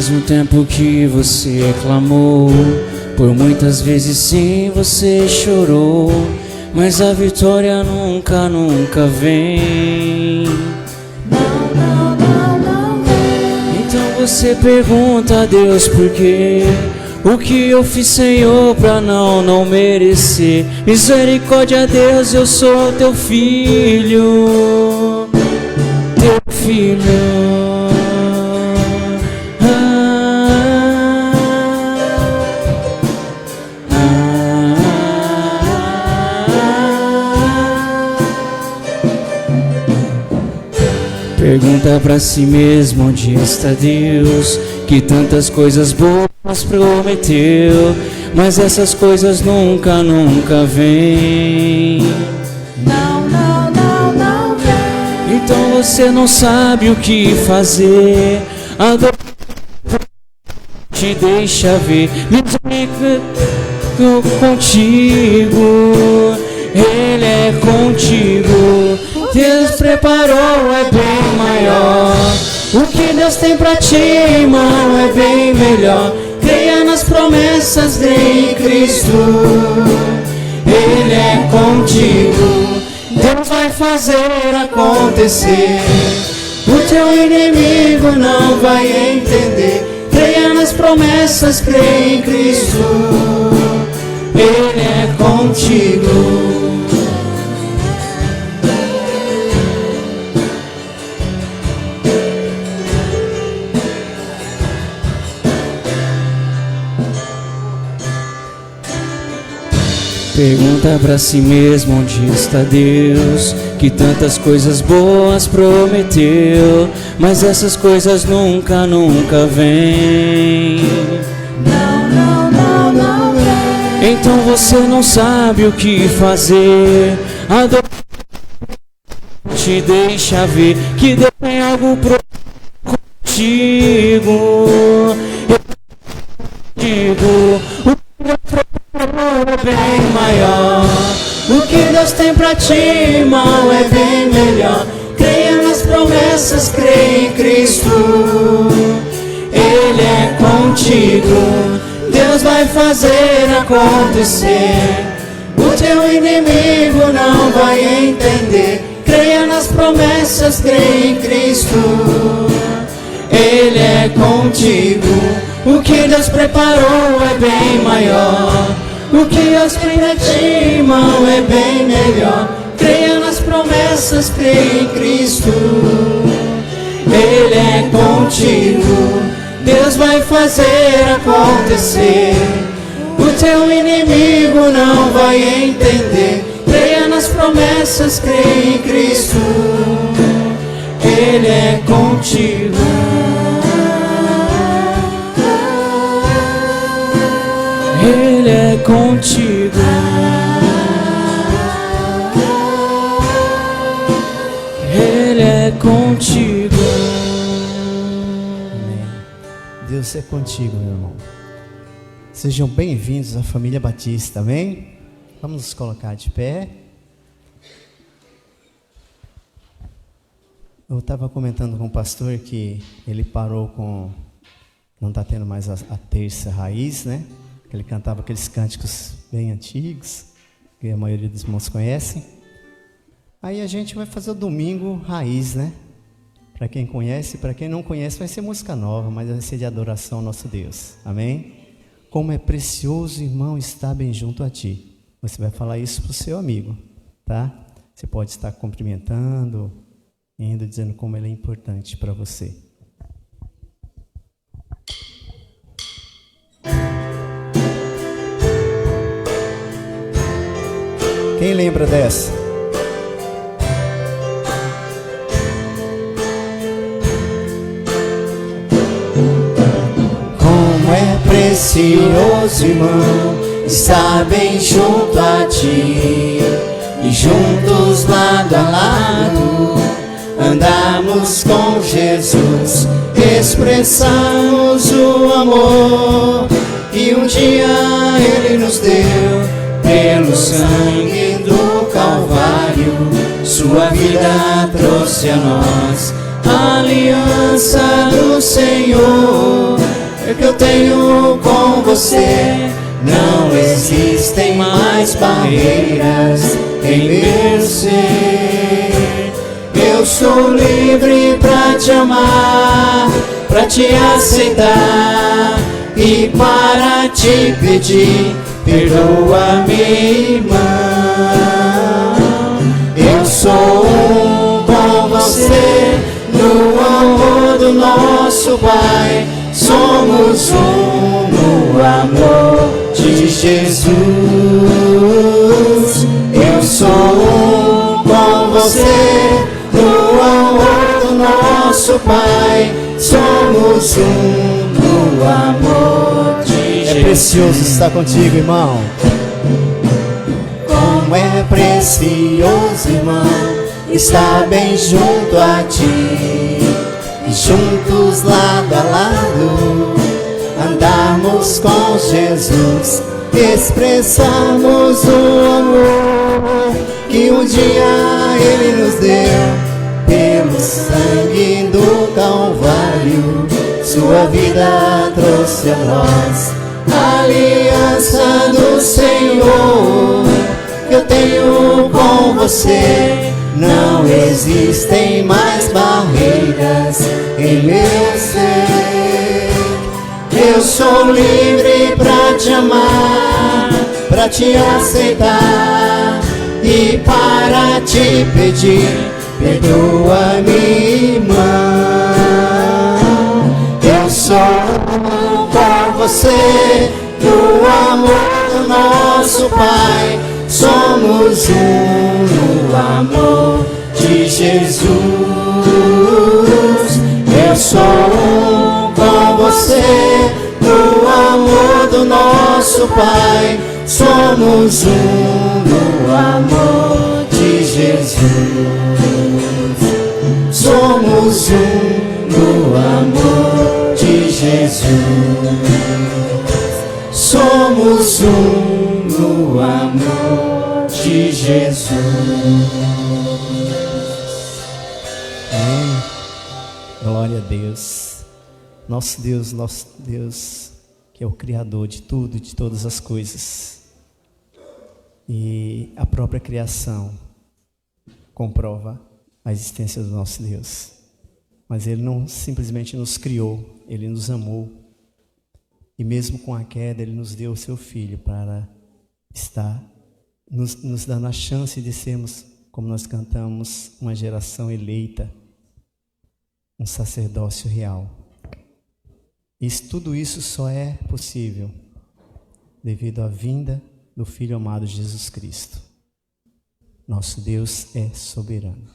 mesmo tempo que você clamou, por muitas vezes sim você chorou, mas a vitória nunca, nunca vem. Não vem. Então você pergunta a Deus por quê? O que eu fiz, Senhor, pra não merecer? Misericórdia, Deus, eu sou teu filho, teu filho. Pergunta pra si mesmo onde está Deus, que tantas coisas boas prometeu, mas essas coisas nunca, nunca vêm. Não vem. Então você não sabe o que fazer, a dor te deixa ver. Misericórdia contigo, Ele é contigo. Deus preparou é bem maior. O que Deus tem pra ti, irmão, é bem melhor. Creia nas promessas, creia em Cristo. Ele é contigo. Deus vai fazer acontecer. O teu inimigo não vai entender. Creia nas promessas, creia em Cristo. Ele é contigo. Pergunta pra si mesmo onde está Deus, que tantas coisas boas prometeu, mas essas coisas nunca, nunca vêm. Não vem. Então você não sabe o que fazer, a dor te deixa ver que Deus tem algo contigo. Eu digo, é bem maior. O que Deus tem pra ti, irmão, é bem melhor. Creia nas promessas, creia em Cristo. Ele é contigo. Deus vai fazer acontecer. O teu inimigo não vai entender. Creia nas promessas, creia em Cristo. Ele é contigo. O que Deus preparou é bem maior. O que Deus tem pra ti, irmão, é bem melhor. Creia nas promessas, creia em Cristo. Ele é contigo. Deus vai fazer acontecer. O teu inimigo não vai entender. Creia nas promessas, creia em Cristo. Ele é contigo. Ele é contigo. Ele é contigo. Amém. Deus é contigo, meu irmão. Sejam bem-vindos à família Batista, amém? Vamos nos colocar de pé. Eu estava comentando com o pastor que ele parou com... Não está tendo mais a terça raiz, né? Ele cantava aqueles cânticos bem antigos, que a maioria dos irmãos conhecem. Aí a gente vai fazer o domingo raiz, né? Para quem conhece, para quem não conhece, vai ser música nova, mas vai ser de adoração ao nosso Deus. Amém? Como é precioso, irmão, estar bem junto a ti. Você vai falar isso para o seu amigo, tá? Você pode estar cumprimentando, indo, dizendo como ele é importante para você. Quem lembra dessa? Como é precioso, irmão, estar bem junto a ti, e juntos lado a lado, andamos com Jesus, expressamos o amor que um dia Ele nos deu. Pelo sangue do Calvário, sua vida trouxe a nós a aliança do Senhor. que eu tenho com você. Não existem mais barreiras em meu ser. Eu sou livre pra te amar, pra te aceitar e para te pedir, perdoa minha irmã. Eu sou um com você, no amor do nosso Pai. Somos um no amor de Jesus. Eu sou um com você, no amor do nosso Pai. Somos um no amor de Jesus. É precioso estar contigo, irmão. Como é precioso, irmão, estar bem junto a ti, e juntos lado a lado, andarmos com Jesus, expressarmos o amor que um dia Ele nos deu. Pelo sangue do Calvário, sua vida trouxe a nós a aliança do Senhor. Que eu tenho com você, não existem mais barreiras em meu ser. Eu sou livre pra te amar, pra te aceitar e para te pedir, perdoa minha irmã. Eu sou com você, no amor do nosso Pai. Somos um no amor de Jesus. Eu sou um com você, no amor do nosso Pai. Somos um no amor de Jesus. Somos um no amor de Jesus. Somos um no amor de Jesus. Amém. Glória a Deus. Nosso Deus, que é o Criador de tudo e de todas as coisas. E a própria criação comprova a existência do nosso Deus. Mas Ele não simplesmente nos criou, Ele nos amou. E mesmo com a queda, Ele nos deu o seu Filho para estar nos dando a chance de sermos, como nós cantamos, uma geração eleita, um sacerdócio real. E tudo isso só é possível devido à vinda do Filho amado Jesus Cristo. Nosso Deus é soberano.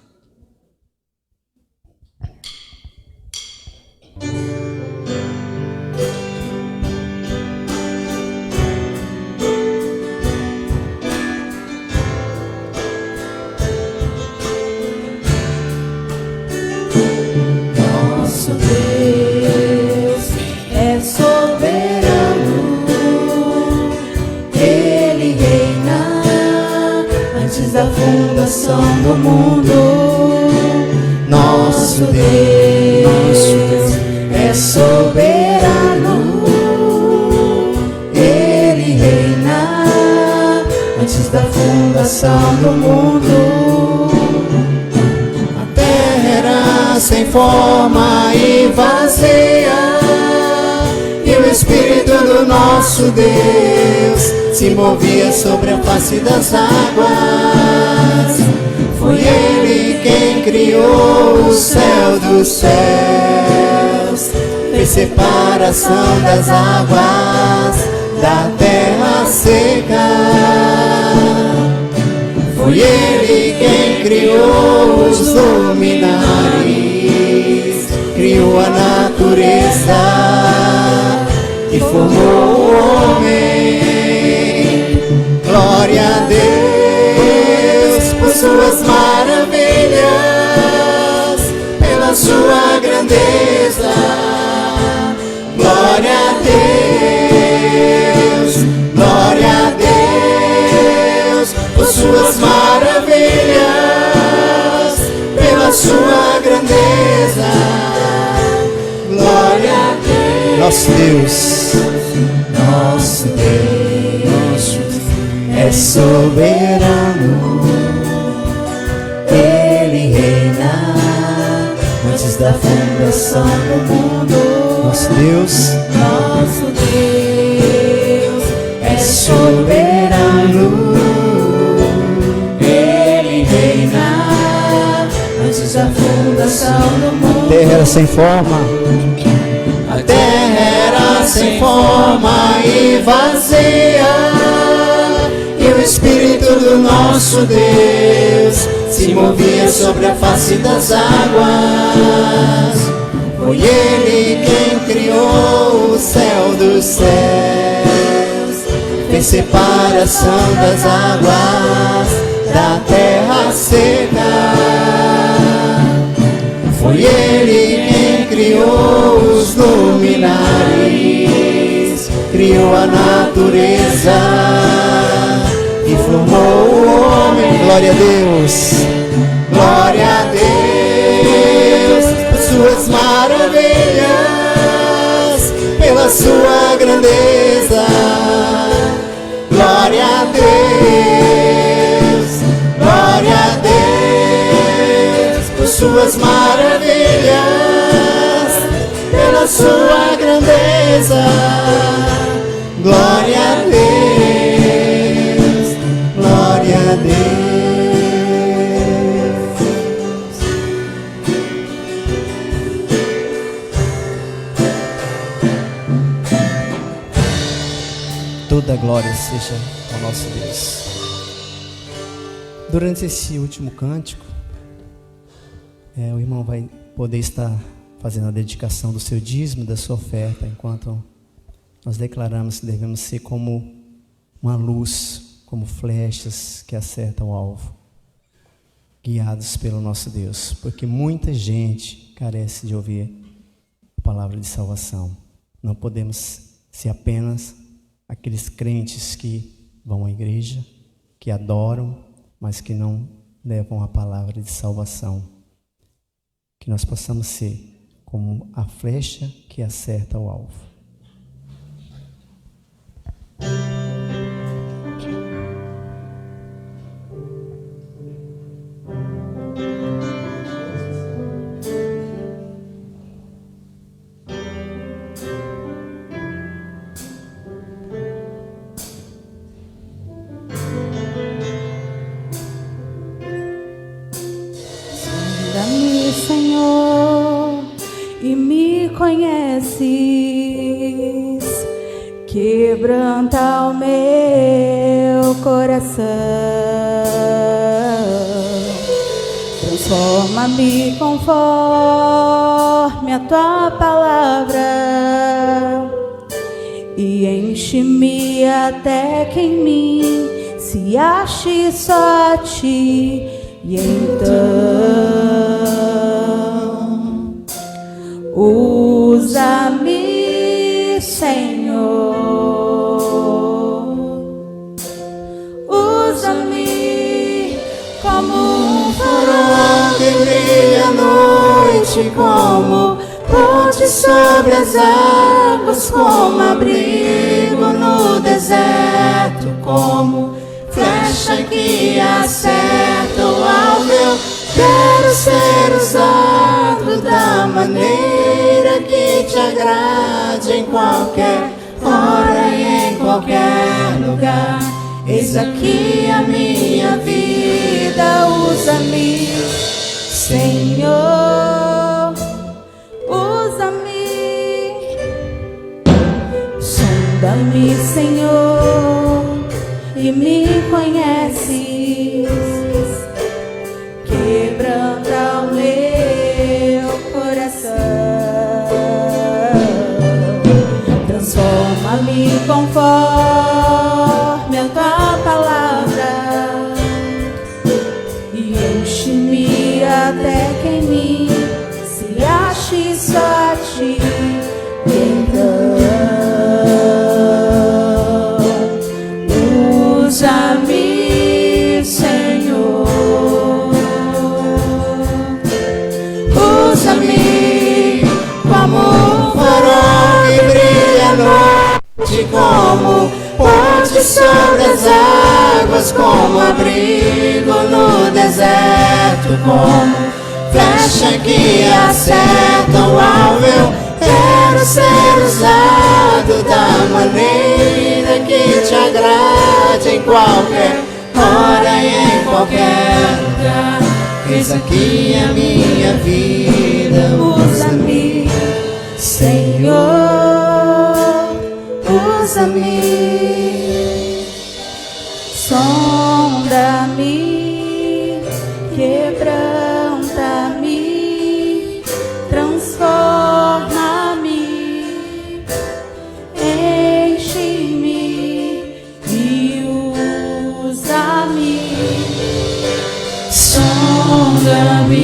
Nosso Deus é soberano, Ele reina antes da fundação do mundo. Nosso Deus é soberano, Ele reina antes da fundação do mundo. A terra era sem forma e vazia, e o Espírito do nosso Deus se movia sobre a face das águas. Foi Ele quem criou o céu dos céus, fez separação das águas da terra seca. Foi Ele quem criou os luminares, criou a natureza e formou o homem. Glória a Deus por suas maravilhas, pela sua grandeza. Glória a Deus, glória a Deus por suas maravilhas, pela sua grandeza. Glória a Deus. nosso Deus. Nosso Deus é soberano. Ele reina antes da fundação do mundo. Nosso Deus. Nosso Deus é soberano. Ele reina antes da fundação do mundo. A terra era sem forma. A terra era sem forma e vazia, e o Espírito do nosso Deus se movia sobre a face das águas. Foi Ele quem criou o céu dos céus, fez separação das águas da terra seca. Foi Ele quem criou os luminares, criou a natureza e formou o homem. Glória a Deus. Glória a Deus por suas maravilhas, pela sua grandeza. Glória a Deus, glória a Deus por suas maravilhas, pela sua grandeza. Glória a Deus, glória a Deus. Toda glória seja ao nosso Deus. Durante esse último cântico, o irmão vai poder estar fazendo a dedicação do seu dízimo, da sua oferta, enquanto nós declaramos que devemos ser como uma luz, como flechas que acertam o alvo, guiados pelo nosso Deus, porque muita gente carece de ouvir a palavra de salvação. Não podemos ser apenas aqueles crentes que vão à igreja, que adoram, mas que não levam a palavra de salvação. Que nós possamos ser como a flecha que acerta o alvo. Sonda-me, Senhor, e me conheces, quebranta o meu coração, transforma-me conforme a tua palavra e enche-me até que em mim se ache só a ti. E então usa-me, Senhor, usa-me como um farol que brilha à noite, como ponte sobre as águas, como abrigo no deserto, como flecha que acerta o alvo. Eu quero ser usado da maneira que te agrade, em qualquer hora e em qualquer lugar. Eis aqui a minha vida, usa-me, Senhor, usa-me. Sonda-me, Senhor, e me conheces, quebranta o meu coração, transforma-me conforme a tua palavra e enche-me até que em mim se ache só a ti. Usa-me, Senhor, usa-me como um farol que brilha ponte sobre as águas, como abrigo no deserto, como flecha que acerta o alvo. Eu quero ser usado da maneira que te agrade, em qualquer hora e em qualquer lugar. Eis aqui a minha vida, usa-me, Senhor, usa-me. Sonda-me, quebranta-me, transforma-me, enche-me e usa-me. Sonda-me,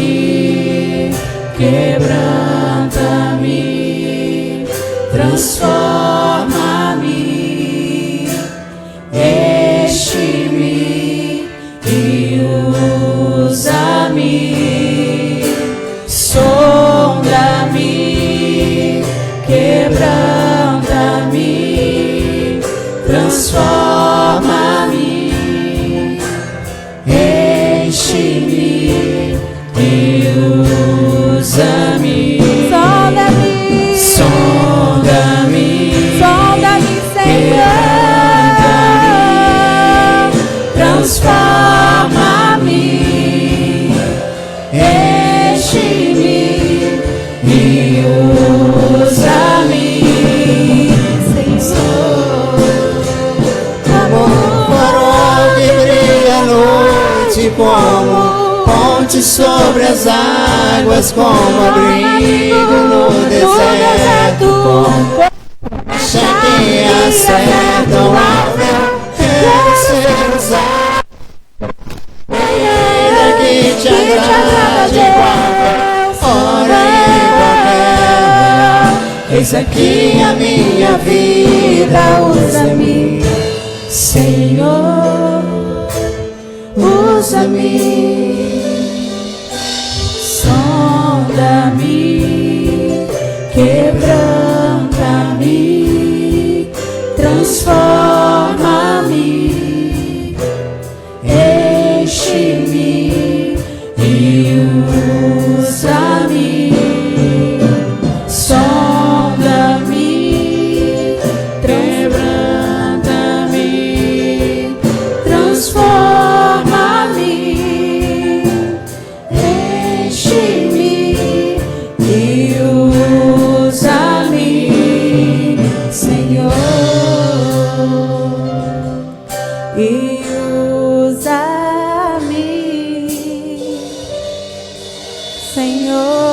quebranta-me, transforma-me, enche-me e usa-me. Sonda-me, quebranta-me, transforma-me, enche-me e usa-me. Sonda-me, sonda-me, sonda-me, Senhor, transforma-me, enche-me e usa-me, Senhor. Como um farol que brilha à noite, como ponte sobre as águas, como abrigo no deserto, como flecha que acerta o alvo. Eu quero ser usado da maneira que te agrade, em qualquer hora e em qualquer lugar. Eis aqui a minha vida, usa-me, Senhor, usa-me. Sonda-me, quebranta-me, transforma-me, enche-me e usa-me. Sonda-me, quebranta-me, transforma-me, enche-me e usa-me, Senhor, e usa-me, Senhor.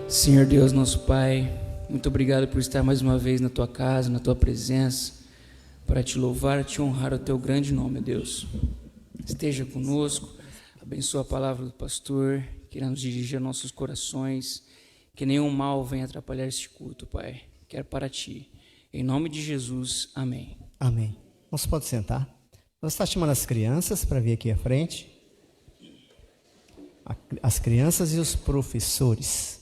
Senhor Deus, nosso Pai, muito obrigado por estar mais uma vez na Tua casa, na Tua presença, para Te louvar, Te honrar o Teu grande nome, Deus. Esteja conosco, abençoa a palavra do pastor, que irá nos dirigir a nossos corações, que nenhum mal venha atrapalhar este culto, Pai. Quero para Ti. Em nome de Jesus, amém. Amém. Você pode sentar. Nós estamos chamando as crianças para vir aqui à frente. As crianças e os professores.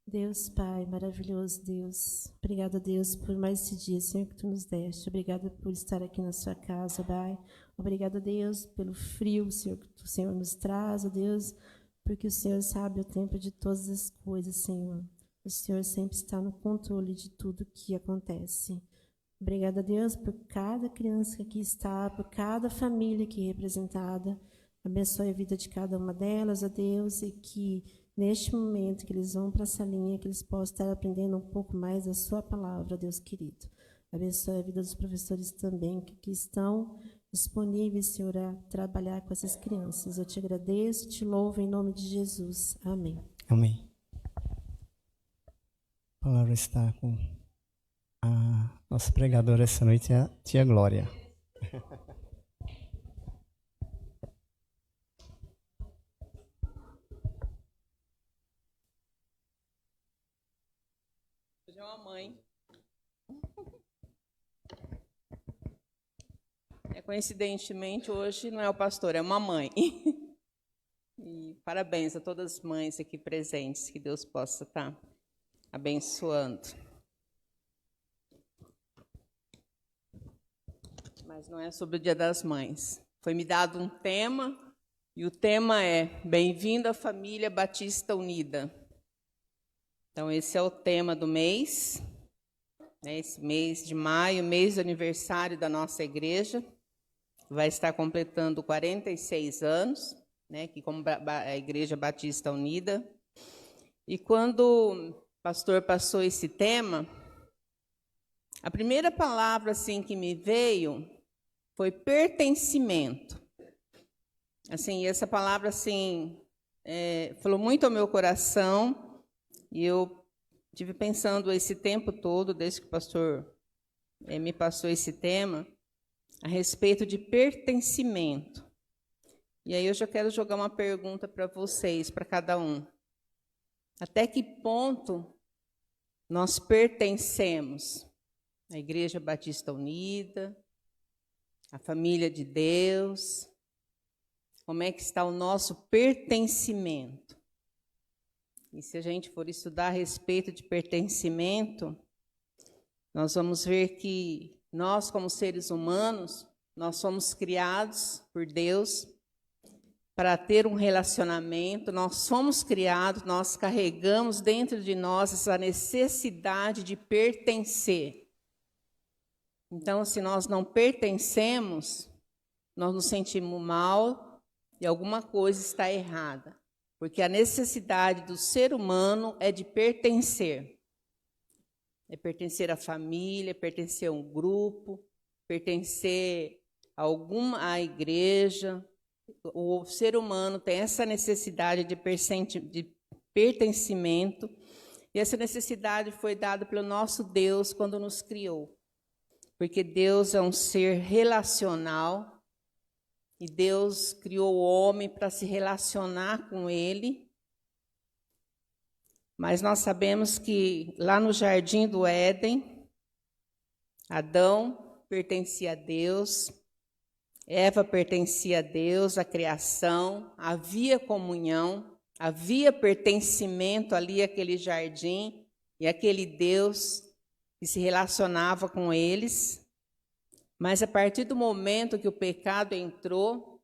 Deus Pai, maravilhoso Deus, obrigada Deus por mais esse dia, Senhor, que Tu nos deste, obrigada por estar aqui na Sua casa, Pai, obrigada Deus pelo frio, Senhor, que o Senhor nos traz, ó Deus, porque o Senhor sabe o tempo de todas as coisas, Senhor, o Senhor sempre está no controle de tudo que acontece. Obrigada Deus por cada criança que aqui está, por cada família aqui representada, abençoe a vida de cada uma delas, ó Deus, e que neste momento que eles vão para essa linha, que eles possam estar aprendendo um pouco mais da sua palavra, Deus querido. Abençoe a vida dos professores também, que estão disponíveis, Senhor, a trabalhar com essas crianças. Eu te agradeço e te louvo em nome de Jesus. Amém. Amém. A palavra está com A nossa pregadora essa noite é a tia Glória. Hoje é uma mãe. Coincidentemente, hoje não é o pastor, é uma mãe. E parabéns a todas as mães aqui presentes, que Deus possa estar abençoando. Mas não é sobre o Dia das Mães. Foi me dado um tema, e o tema é Bem-vindo à Família Batista Unida. Então, esse é o tema do mês, né, esse mês de maio, mês de aniversário da nossa igreja. Vai estar completando 46 anos, né, que como a Igreja Batista Unida. E quando o pastor passou esse tema, a primeira palavra assim que me veio foi pertencimento. Assim, essa palavra assim falou muito ao meu coração. E eu tive pensando esse tempo todo, desde que o pastor me passou esse tema, a respeito de pertencimento. E aí eu já quero jogar uma pergunta para vocês, para cada um. Até que ponto nós pertencemos à Igreja Batista Unida, à família de Deus? Como é que está o nosso pertencimento? E se a gente for estudar a respeito de pertencimento, nós vamos ver que nós, como seres humanos, nós somos criados por Deus para ter um relacionamento, nós somos criados, nós carregamos dentro de nós essa necessidade de pertencer. Então, se nós não pertencemos, nós nos sentimos mal e alguma coisa está errada. Porque a necessidade do ser humano é de pertencer. É pertencer à família, pertencer a um grupo, pertencer à igreja. O ser humano tem essa necessidade de pertencimento. E essa necessidade foi dada pelo nosso Deus quando nos criou. Porque Deus é um ser relacional. E Deus criou o homem para se relacionar com ele. Mas nós sabemos que lá no Jardim do Éden, Adão pertencia a Deus, Eva pertencia a Deus, a criação, havia comunhão, havia pertencimento ali àquele jardim e aquele Deus que se relacionava com eles. Mas a partir do momento que o pecado entrou,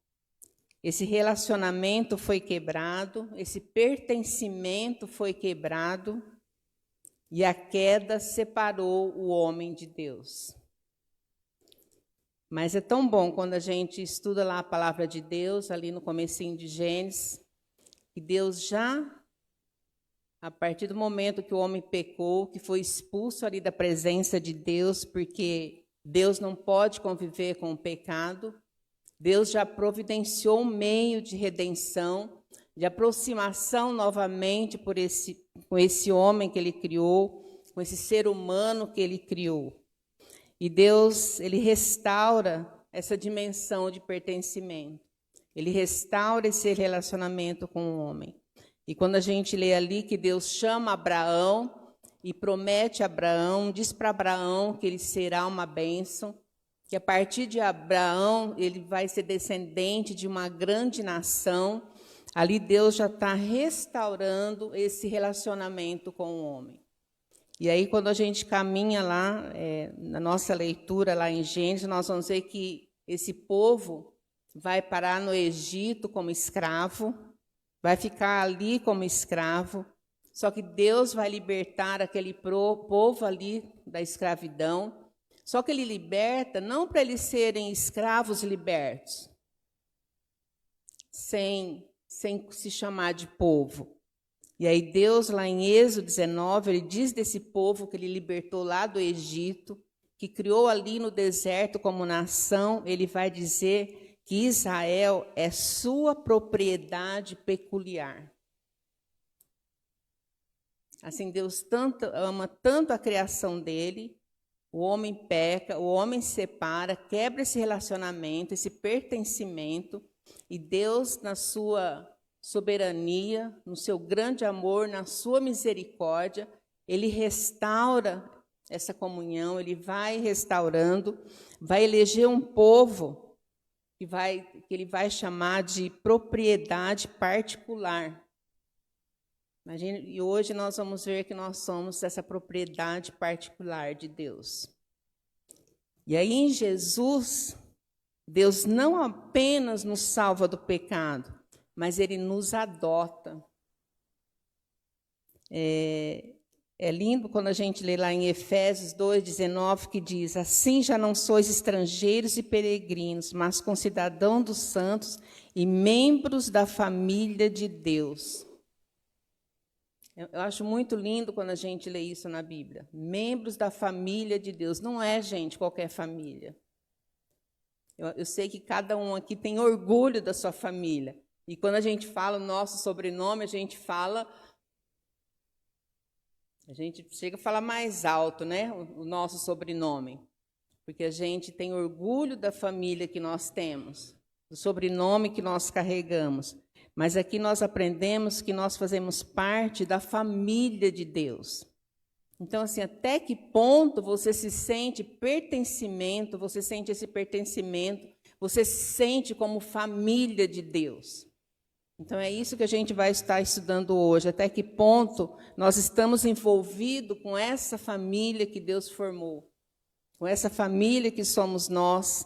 esse relacionamento foi quebrado, esse pertencimento foi quebrado, e a queda separou o homem de Deus. Mas é tão bom quando a gente estuda lá a palavra de Deus, ali no comecinho de Gênesis, que Deus já, a partir do momento que o homem pecou, que foi expulso ali da presença de Deus, porque Deus não pode conviver com o pecado. Deus já providenciou um meio de redenção, de aproximação novamente com esse homem que ele criou, com esse ser humano que ele criou. E Deus, ele restaura essa dimensão de pertencimento. Ele restaura esse relacionamento com o homem. E quando a gente lê ali que Deus chama Abraão, e promete a Abraão, diz para Abraão que ele será uma bênção, que a partir de Abraão ele vai ser descendente de uma grande nação. Ali Deus já está restaurando esse relacionamento com o homem. E aí quando a gente caminha lá, na nossa leitura lá em Gênesis, nós vamos ver que esse povo vai parar no Egito como escravo, vai ficar ali como escravo. Só que Deus vai libertar aquele povo ali da escravidão. Só que ele liberta não para eles serem escravos libertos, sem se chamar de povo. E aí Deus, lá em Êxodo 19, ele diz desse povo que ele libertou lá do Egito, que criou ali no deserto como nação, ele vai dizer que Israel é sua propriedade peculiar. Assim, Deus ama tanto a criação dele, o homem peca, o homem se separa, quebra esse relacionamento, esse pertencimento, e Deus, na sua soberania, no seu grande amor, na sua misericórdia, Ele restaura essa comunhão, Ele vai restaurando, vai eleger um povo que Ele vai chamar de propriedade particular. Imagina, e hoje nós vamos ver que nós somos essa propriedade particular de Deus. E aí em Jesus, Deus não apenas nos salva do pecado, mas Ele nos adota. É lindo quando a gente lê lá em Efésios 2:19, que diz: assim já não sois estrangeiros e peregrinos, mas concidadãos dos santos e membros da família de Deus. Eu acho muito lindo quando a gente lê isso na Bíblia. Membros da família de Deus. Não é, gente, qualquer família. Eu sei que cada um aqui tem orgulho da sua família. E quando a gente fala o nosso sobrenome, a gente chega a falar mais alto, né? O nosso sobrenome. Porque a gente tem orgulho da família que nós temos, do sobrenome que nós carregamos. Mas aqui nós aprendemos que nós fazemos parte da família de Deus. Então, assim, até que ponto você se sente pertencimento, você sente esse pertencimento, você se sente como família de Deus. Então, é isso que a gente vai estar estudando hoje. Até que ponto nós estamos envolvidos com essa família que Deus formou, com essa família que somos nós,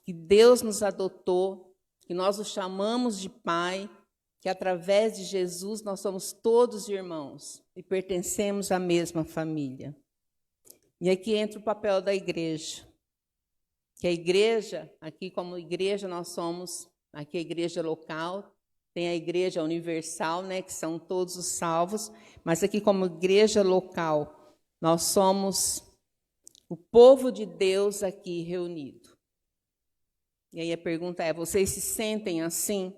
que Deus nos adotou, que nós o chamamos de Pai, que através de Jesus nós somos todos irmãos e pertencemos à mesma família. E aqui entra o papel da igreja. Que a igreja, aqui como igreja nós somos, aqui a igreja local, tem a igreja universal, né, que são todos os salvos, mas aqui como igreja local, nós somos o povo de Deus aqui reunido. E aí a pergunta é, vocês se sentem assim?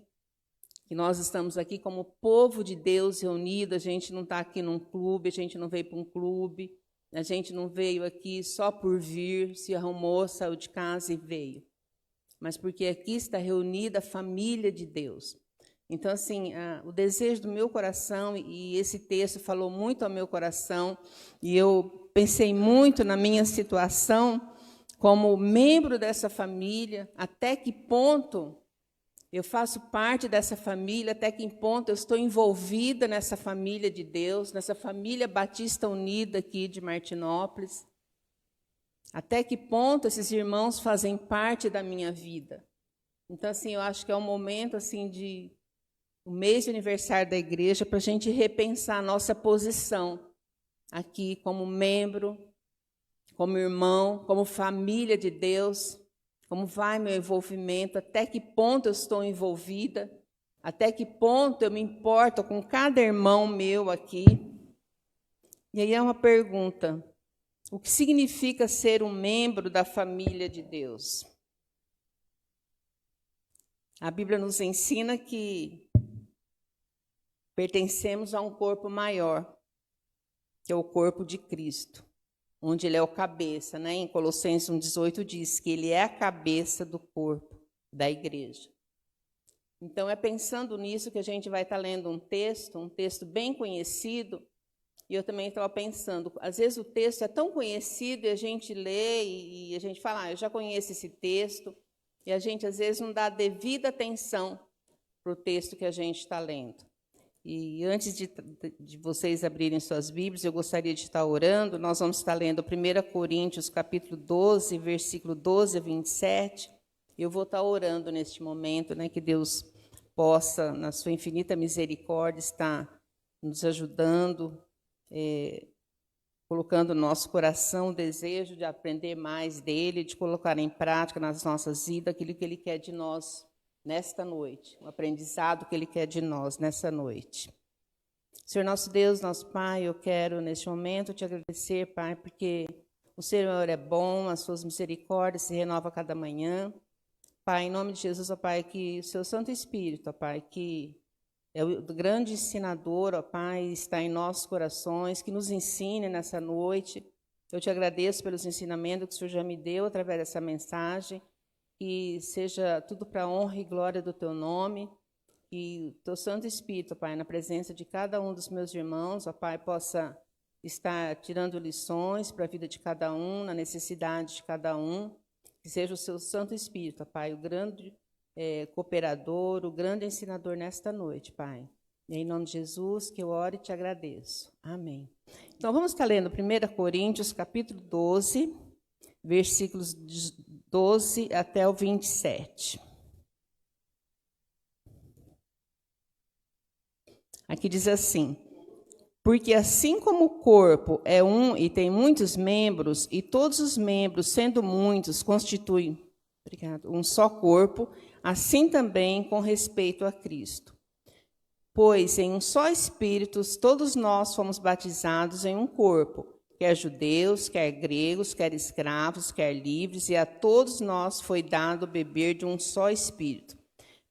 Que nós estamos aqui como povo de Deus reunido, a gente não está aqui num clube, a gente não veio para um clube, a gente não veio aqui só por vir, se arrumou, saiu de casa e veio. Mas porque aqui está reunida a família de Deus. Então, assim, o desejo do meu coração, e esse texto falou muito ao meu coração, e eu pensei muito na minha situação como membro dessa família, até que ponto eu faço parte dessa família, até que ponto eu estou envolvida nessa família de Deus, nessa família Batista Unida aqui de Martinópolis. Até que ponto esses irmãos fazem parte da minha vida. Então, assim, eu acho que é um momento assim, o mês de aniversário da igreja, para a gente repensar a nossa posição aqui como membro, como irmão, como família de Deus. Como vai meu envolvimento? Até que ponto eu estou envolvida? Até que ponto eu me importo com cada irmão meu aqui? E aí é uma pergunta. O que significa ser um membro da família de Deus? A Bíblia nos ensina que pertencemos a um corpo maior, que é o corpo de Cristo, onde Ele é o cabeça, né? Em Colossenses 1,18 diz que Ele é a cabeça do corpo da igreja. Então, é pensando nisso que a gente vai estar lendo um texto bem conhecido, e eu também estava pensando, às vezes o texto é tão conhecido e a gente lê e a gente fala, eu já conheço esse texto, e a gente às vezes não dá a devida atenção para o texto que a gente está lendo. E antes de vocês abrirem suas Bíblias, eu gostaria de estar orando. Nós vamos estar lendo 1 Coríntios, capítulo 12, versículo 12 a 27. Eu vou estar orando neste momento, né, que Deus possa, na sua infinita misericórdia, estar nos ajudando, colocando no nosso coração o desejo de aprender mais dEle, de colocar em prática nas nossas vidas aquilo que Ele quer de nós nesta noite, o aprendizado que Ele quer de nós nessa noite. Senhor nosso Deus, nosso Pai, eu quero neste momento te agradecer, Pai, porque o Senhor é bom, as suas misericórdias se renovam a cada manhã. Pai, em nome de Jesus, ó Pai, que o seu Santo Espírito, ó Pai, que é o grande ensinador, ó Pai, está em nossos corações, que nos ensine nessa noite, Eu te agradeço pelos ensinamentos que o Senhor já me deu através dessa mensagem, que seja tudo para a honra e glória do teu nome, que o teu Santo Espírito, Pai, na presença de cada um dos meus irmãos, ó Pai, possa estar tirando lições para a vida de cada um, na necessidade de cada um, que seja o seu Santo Espírito, ó Pai, o grande cooperador, o grande ensinador nesta noite, Pai. E em nome de Jesus, que eu oro e te agradeço. Amém. Então, vamos estar lendo 1 Coríntios, capítulo 12, versículos 12 até o 27. Aqui diz assim: porque assim como o corpo é um e tem muitos membros, e todos os membros, sendo muitos, constituem um só corpo, assim também com respeito a Cristo. Pois em um só Espírito todos nós fomos batizados em um corpo, quer judeus, quer gregos, quer escravos, quer livres, e a todos nós foi dado beber de um só Espírito.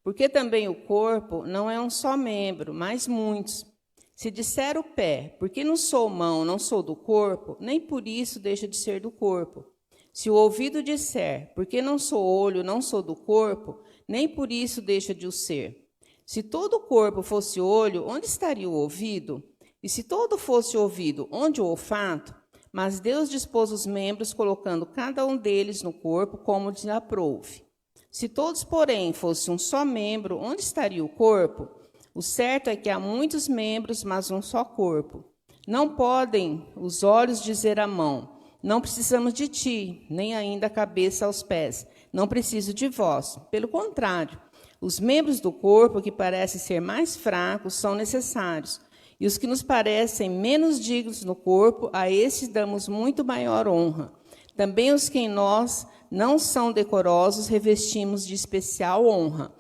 Porque também o corpo não é um só membro, mas muitos. Se disser o pé, porque não sou mão, não sou do corpo, nem por isso deixa de ser do corpo. Se o ouvido disser, porque não sou olho, não sou do corpo, nem por isso deixa de o ser. Se todo o corpo fosse olho, onde estaria o ouvido? E se todo fosse ouvido, onde o olfato? Mas Deus dispôs os membros, colocando cada um deles no corpo, como lhe aprouve. Se todos, porém, fossem um só membro, onde estaria o corpo? O certo é que há muitos membros, mas um só corpo. Não podem os olhos dizer à mão, não precisamos de ti, nem ainda a cabeça aos pés, não preciso de vós. Pelo contrário, os membros do corpo que parecem ser mais fracos são necessários, e os que nos parecem menos dignos no corpo, a estes damos muito maior honra. Também os que em nós não são decorosos revestimos de especial honra.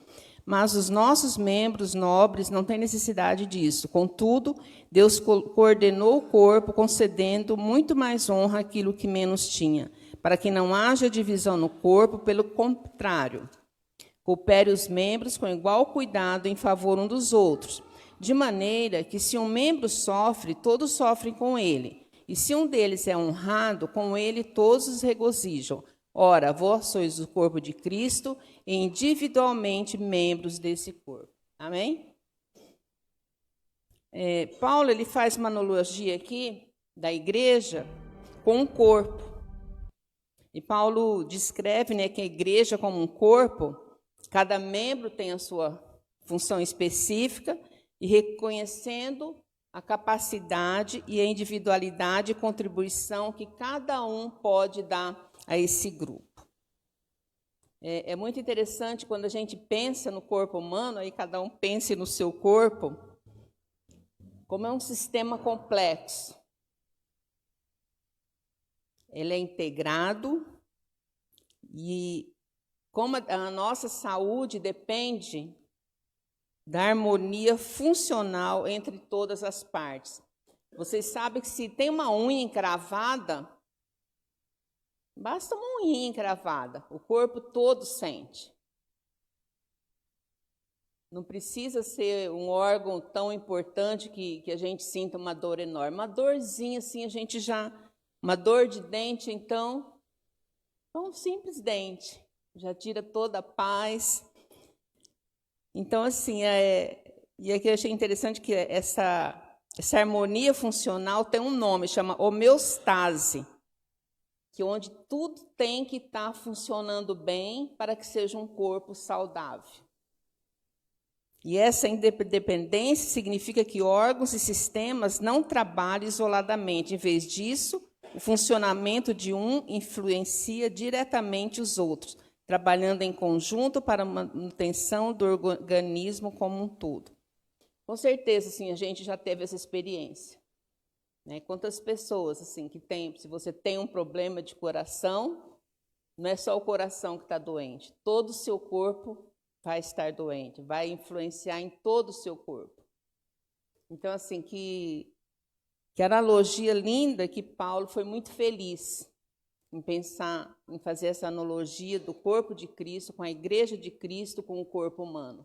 Mas os nossos membros nobres não têm necessidade disso. Contudo, Deus coordenou o corpo, concedendo muito mais honra àquilo que menos tinha, para que não haja divisão no corpo, pelo contrário, coopere os membros com igual cuidado em favor um dos outros, de maneira que, se um membro sofre, todos sofrem com ele, e se um deles é honrado, com ele todos os regozijam. Ora, vós sois o corpo de Cristo e individualmente membros desse corpo. Amém? Paulo ele faz uma analogia aqui da igreja com um corpo. E Paulo descreve, né, que a igreja como um corpo, cada membro tem a sua função específica e reconhecendo a capacidade e a individualidade e contribuição que cada um pode dar a esse grupo. É muito interessante quando a gente pensa no corpo humano, aí cada um pense no seu corpo, como é um sistema complexo. Ele é integrado e como a nossa saúde depende da harmonia funcional entre todas as partes. Vocês sabem que se tem uma unha encravada, basta uma unha encravada, o corpo todo sente. Não precisa ser um órgão tão importante que a gente sinta uma dor enorme. Uma dorzinha assim, a gente já... Uma dor de dente, então, um simples dente, já tira toda a paz. Então, assim, e aqui eu achei interessante que essa harmonia funcional tem um nome, chama homeostase, que é onde tudo tem que estar funcionando bem para que seja um corpo saudável. E essa independência significa que órgãos e sistemas não trabalham isoladamente. Em vez disso, o funcionamento de um influencia diretamente os outros, trabalhando em conjunto para a manutenção do organismo como um todo. Com certeza, assim, a gente já teve essa experiência. Né? Quantas pessoas, assim, que tem, se você tem um problema de coração, não é só o coração que está doente, todo o seu corpo vai estar doente, vai influenciar em todo o seu corpo. Então, assim, que analogia linda que Paulo foi muito feliz em pensar, em fazer essa analogia do corpo de Cristo com a igreja de Cristo com o corpo humano.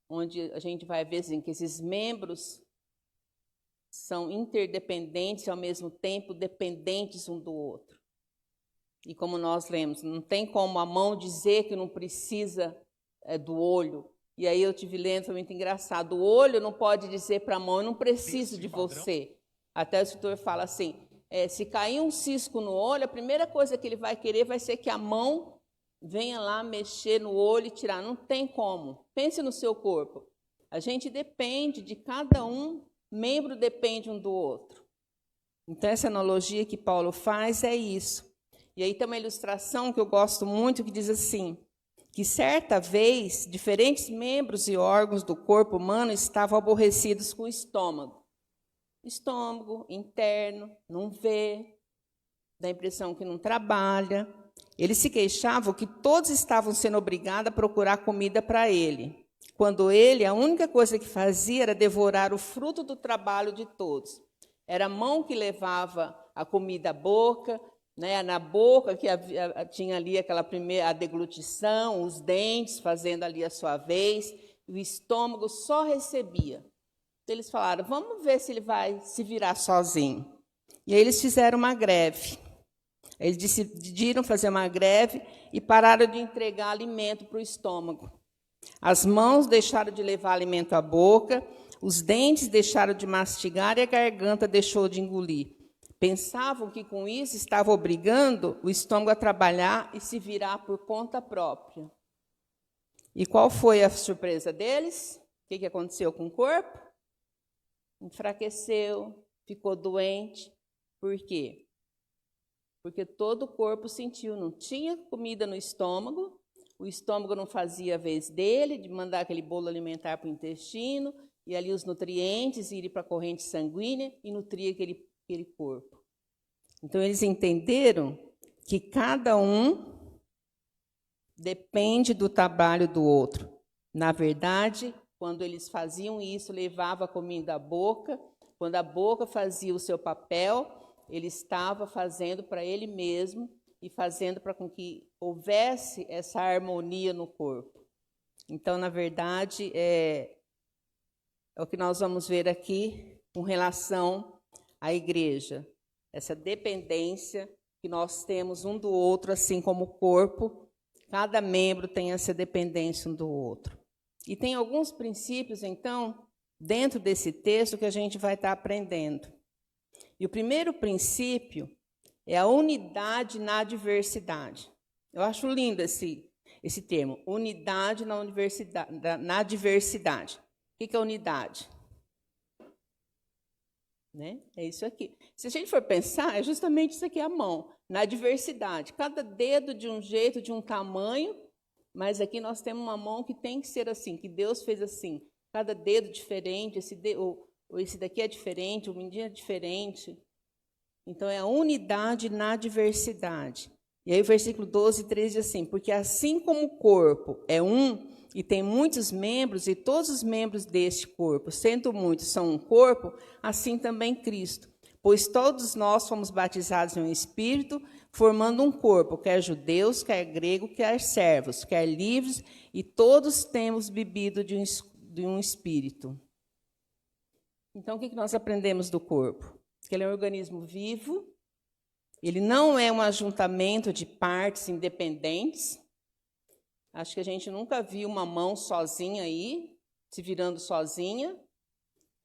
Onde a gente vai ver assim, que esses membros são interdependentes e, ao mesmo tempo, dependentes um do outro. E como nós lemos, não tem como a mão dizer que não precisa do olho. E aí eu tive lendo, foi muito engraçado. O olho não pode dizer para a mão, eu não preciso de você. Até o escritor fala assim, se cair um cisco no olho, a primeira coisa que ele vai querer vai ser que a mão venha lá mexer no olho e tirar. Não tem como. Pense no seu corpo. A gente depende de cada um, membro depende um do outro. Então, essa analogia que Paulo faz é isso. E aí tem uma ilustração que eu gosto muito, que diz assim, que certa vez, diferentes membros e órgãos do corpo humano estavam aborrecidos com o estômago. Estômago interno, não vê, dá a impressão que não trabalha. Eles se queixavam que todos estavam sendo obrigados a procurar comida para ele, quando ele, a única coisa que fazia era devorar o fruto do trabalho de todos. Era a mão que levava a comida à boca, né? Na boca que tinha ali aquela primeira a deglutição, os dentes fazendo ali a sua vez, e o estômago só recebia. Então, eles falaram, vamos ver se ele vai se virar sozinho. E aí eles fizeram uma greve. Eles decidiram fazer uma greve e pararam de entregar alimento para o estômago. As mãos deixaram de levar alimento à boca, os dentes deixaram de mastigar e a garganta deixou de engolir. Pensavam que com isso estavam obrigando o estômago a trabalhar e se virar por conta própria. E qual foi a surpresa deles? O que aconteceu com o corpo? Enfraqueceu, ficou doente. Por quê? Porque todo o corpo sentiu, não tinha comida no estômago, o estômago não fazia a vez dele, de mandar aquele bolo alimentar para o intestino, e ali os nutrientes irem para a corrente sanguínea e nutrir aquele corpo. Então, eles entenderam que cada um depende do trabalho do outro. Na verdade, quando eles faziam isso, levava a comida à boca, quando a boca fazia o seu papel, ele estava fazendo para ele mesmo e fazendo para que houvesse essa harmonia no corpo. Então, na verdade, é o que nós vamos ver aqui com relação à igreja. Essa dependência que nós temos um do outro, assim como o corpo, cada membro tem essa dependência um do outro. E tem alguns princípios, então, dentro desse texto que a gente vai estar aprendendo. E o primeiro princípio é a unidade na diversidade. Eu acho lindo esse termo, unidade na diversidade. O que é unidade? Né? É isso aqui. Se a gente for pensar, é justamente isso aqui, a mão, na diversidade. Cada dedo de um jeito, de um tamanho, mas aqui nós temos uma mão que tem que ser assim, que Deus fez assim. Cada dedo diferente, esse daqui é diferente, o mindinho é diferente. Então, é a unidade na diversidade. E aí o versículo 12 e 13 diz assim, porque assim como o corpo é um e tem muitos membros, e todos os membros deste corpo, sendo muitos, são um corpo, assim também Cristo. Pois todos nós fomos batizados em um Espírito, formando um corpo, quer judeus, quer grego, quer servos, quer livres, e todos temos bebido de um Espírito. Então, o que nós aprendemos do corpo? Que ele é um organismo vivo, ele não é um ajuntamento de partes independentes. Acho que a gente nunca viu uma mão sozinha aí, se virando sozinha.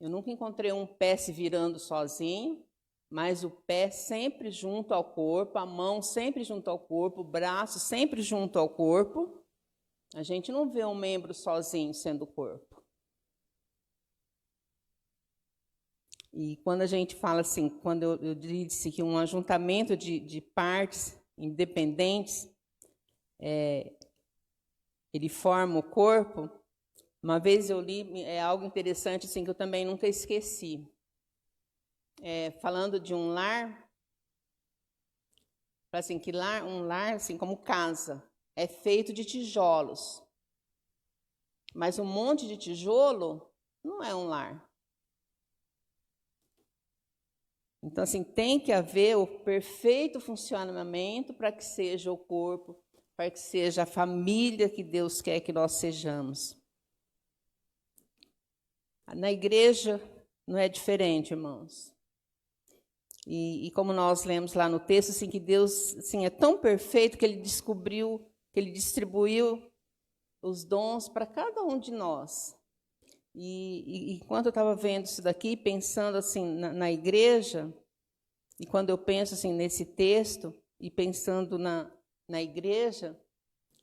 Eu nunca encontrei um pé se virando sozinho, mas o pé sempre junto ao corpo, a mão sempre junto ao corpo, o braço sempre junto ao corpo. A gente não vê um membro sozinho sendo o corpo. E quando a gente fala assim, quando eu disse que um ajuntamento de partes independentes, ele forma o corpo, uma vez eu li algo interessante assim, que eu também nunca esqueci. Falando de um lar, assim, que um lar, assim como casa, é feito de tijolos. Mas um monte de tijolo não é um lar. Então, assim, tem que haver o perfeito funcionamento para que seja o corpo, para que seja a família que Deus quer que nós sejamos. Na igreja, não é diferente, irmãos. E como nós lemos lá no texto, assim, que Deus assim, é tão perfeito que Ele distribuiu os dons para cada um de nós. E enquanto eu estava vendo isso daqui, pensando assim na igreja, e quando eu penso assim nesse texto, e pensando na igreja,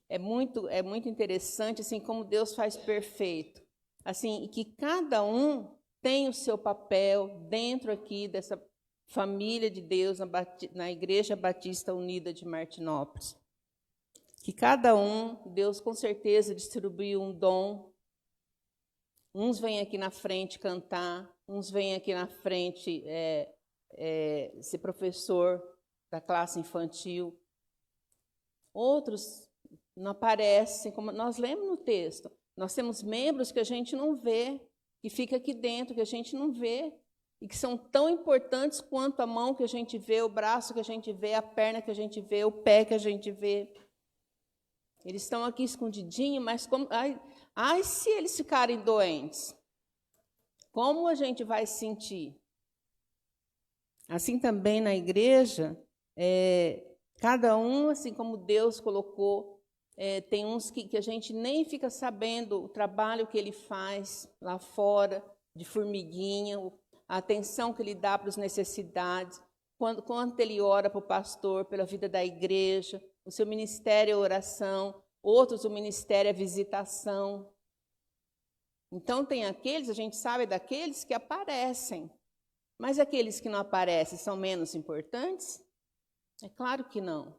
é muito interessante assim como Deus faz perfeito. Assim, que cada um tem o seu papel dentro aqui dessa família de Deus na Igreja Batista Unida de Martinópolis. Que cada um, Deus com certeza distribuiu um dom. Uns vêm aqui na frente cantar, uns vêm aqui na frente ser professor da classe infantil. Outros não aparecem, como nós lemos no texto. Nós temos membros que a gente não vê, que fica aqui dentro, que a gente não vê, e que são tão importantes quanto a mão que a gente vê, o braço que a gente vê, a perna que a gente vê, o pé que a gente vê. Eles estão aqui escondidinhos, mas se eles ficarem doentes, como a gente vai sentir? Assim também na igreja, cada um, assim como Deus colocou, tem uns que a gente nem fica sabendo o trabalho que ele faz lá fora, de formiguinha, a atenção que ele dá para as necessidades, quanto ele ora para o pastor, pela vida da igreja, o seu ministério é oração, outros o ministério é visitação. Então tem aqueles, a gente sabe daqueles que aparecem, mas aqueles que não aparecem são menos importantes? É claro que não.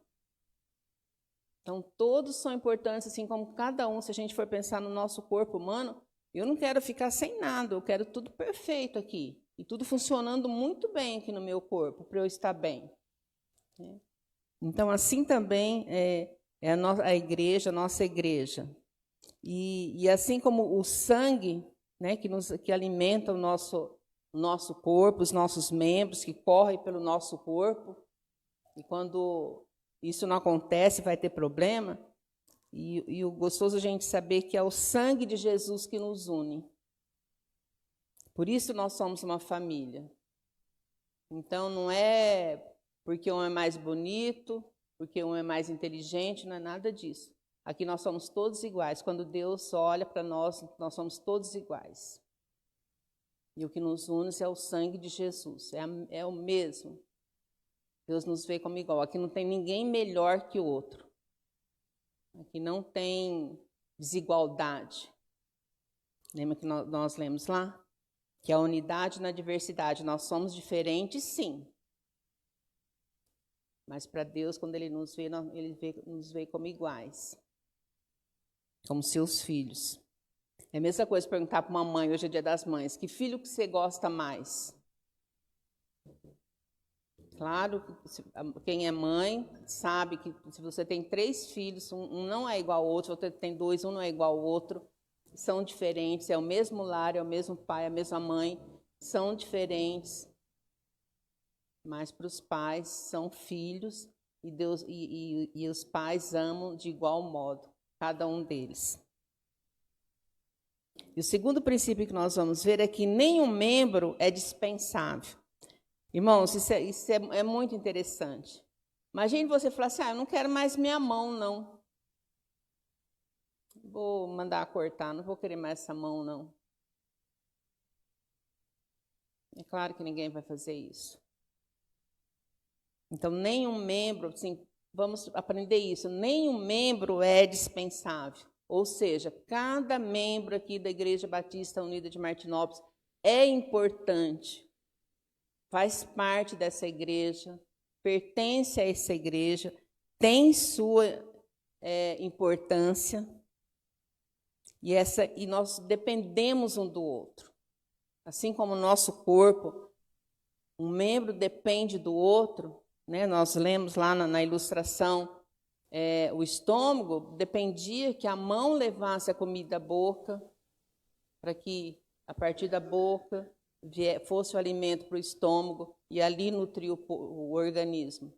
Então todos são importantes, assim como cada um, se a gente for pensar no nosso corpo humano, eu não quero ficar sem nada, eu quero tudo perfeito aqui. E tudo funcionando muito bem aqui no meu corpo, para eu estar bem. Então, assim também é a igreja, a nossa igreja. E assim como o sangue, né, que alimenta o nosso corpo, os nossos membros, que correm pelo nosso corpo, e quando isso não acontece, vai ter problema. E o gostoso é a gente saber que é o sangue de Jesus que nos une. Por isso nós somos uma família. Então, não é porque um é mais bonito, porque um é mais inteligente, não é nada disso. Aqui nós somos todos iguais. Quando Deus olha para nós, nós somos todos iguais. E o que nos une é o sangue de Jesus, é o mesmo. Deus nos vê como igual. Aqui não tem ninguém melhor que o outro. Aqui não tem desigualdade. Lembra que nós lemos lá? Que a unidade na diversidade. Nós somos diferentes, sim. Mas para Deus, quando Ele nos vê como iguais. Como seus filhos. É a mesma coisa perguntar para uma mãe, hoje é Dia das Mães, que filho que você gosta mais? Claro, quem é mãe sabe que se você tem 3 filhos, um não é igual ao outro, você tem 2, um não é igual ao outro. São diferentes, é o mesmo lar, é o mesmo pai, a mesma mãe, são diferentes. Mas para os pais são filhos e Deus e os pais amam de igual modo, cada um deles. E o segundo princípio que nós vamos ver é que nenhum membro é dispensável. Irmãos, isso é muito interessante. Imagine você falar assim, eu não quero mais minha mão, não. Vou mandar cortar, não vou querer mais essa mão, não. É claro que ninguém vai fazer isso. Então, nenhum membro, assim, vamos aprender isso, nenhum membro é dispensável. Ou seja, cada membro aqui da Igreja Batista Unida de Martinópolis é importante. Faz parte dessa igreja, pertence a essa igreja, tem sua importância, e nós dependemos um do outro. Assim como o nosso corpo, um membro depende do outro, né? Nós lemos lá na ilustração, o estômago dependia que a mão levasse a comida à boca, para que, a partir da boca, fosse o alimento para o estômago e ali nutrir o organismo.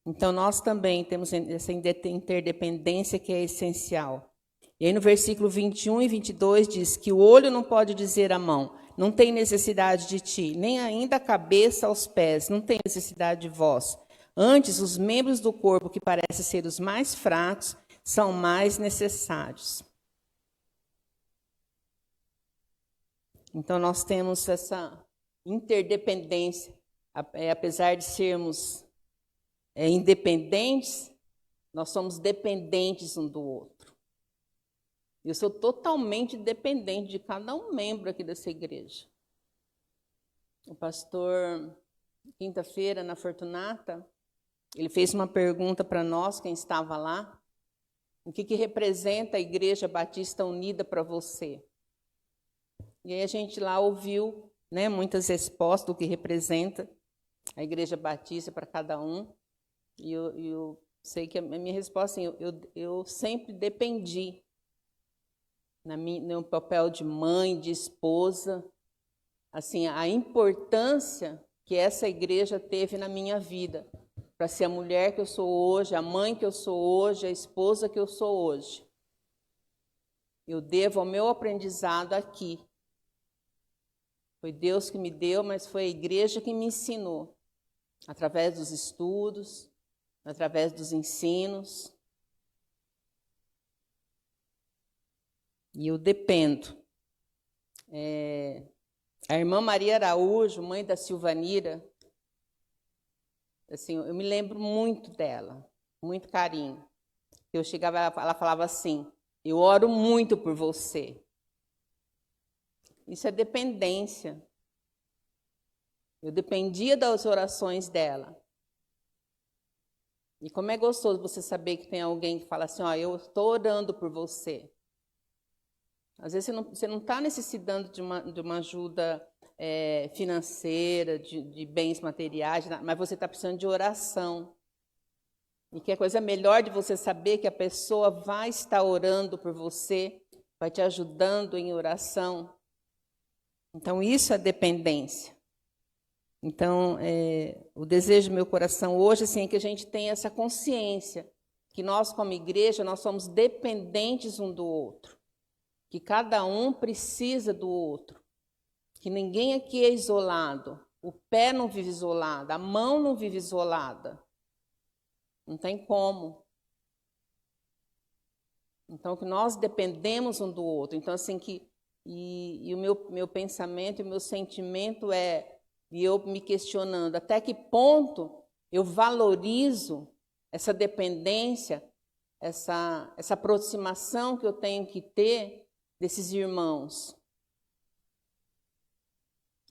Então, nós também temos essa interdependência que é essencial. E aí no versículo 21 e 22 diz que o olho não pode dizer à mão, não tem necessidade de ti, nem ainda a cabeça aos pés, não tem necessidade de vós. Antes, os membros do corpo que parecem ser os mais fracos são mais necessários. Então, nós temos essa interdependência. Apesar de sermos independentes, nós somos dependentes um do outro. Eu sou totalmente dependente de cada um membro aqui dessa igreja. O pastor, quinta-feira, na Fortunata, ele fez uma pergunta para nós, quem estava lá. O que representa a Igreja Batista Unida para você? E aí a gente lá ouviu, né, muitas respostas do que representa a Igreja Batista para cada um. E eu sei que a minha resposta, assim, eu sempre dependi, no meu papel de mãe, de esposa, assim, a importância que essa igreja teve na minha vida, para ser a mulher que eu sou hoje, a mãe que eu sou hoje, a esposa que eu sou hoje. Eu devo ao meu aprendizado aqui. Foi Deus que me deu, mas foi a igreja que me ensinou, através dos estudos, através dos ensinos. E eu dependo. A irmã Maria Araújo, mãe da Silvanira, assim, eu me lembro muito dela, muito carinho. Eu chegava, ela falava assim, eu oro muito por você. Isso é dependência. Eu dependia das orações dela. E como é gostoso você saber que tem alguém que fala assim, ó, eu estou orando por você. Às vezes você não está necessitando de uma ajuda financeira, de bens materiais, mas você está precisando de oração. E que a coisa melhor de você saber que a pessoa vai estar orando por você, vai te ajudando em oração. Então, isso é dependência. Então, o desejo do meu coração hoje assim, é que a gente tenha essa consciência que nós, como igreja, nós somos dependentes um do outro. Que cada um precisa do outro, que ninguém aqui é isolado, o pé não vive isolado, a mão não vive isolada, não tem como. Então, que nós dependemos um do outro. Então, assim, e o meu pensamento e o meu sentimento e eu me questionando, até que ponto eu valorizo essa dependência, essa aproximação que eu tenho que ter desses irmãos.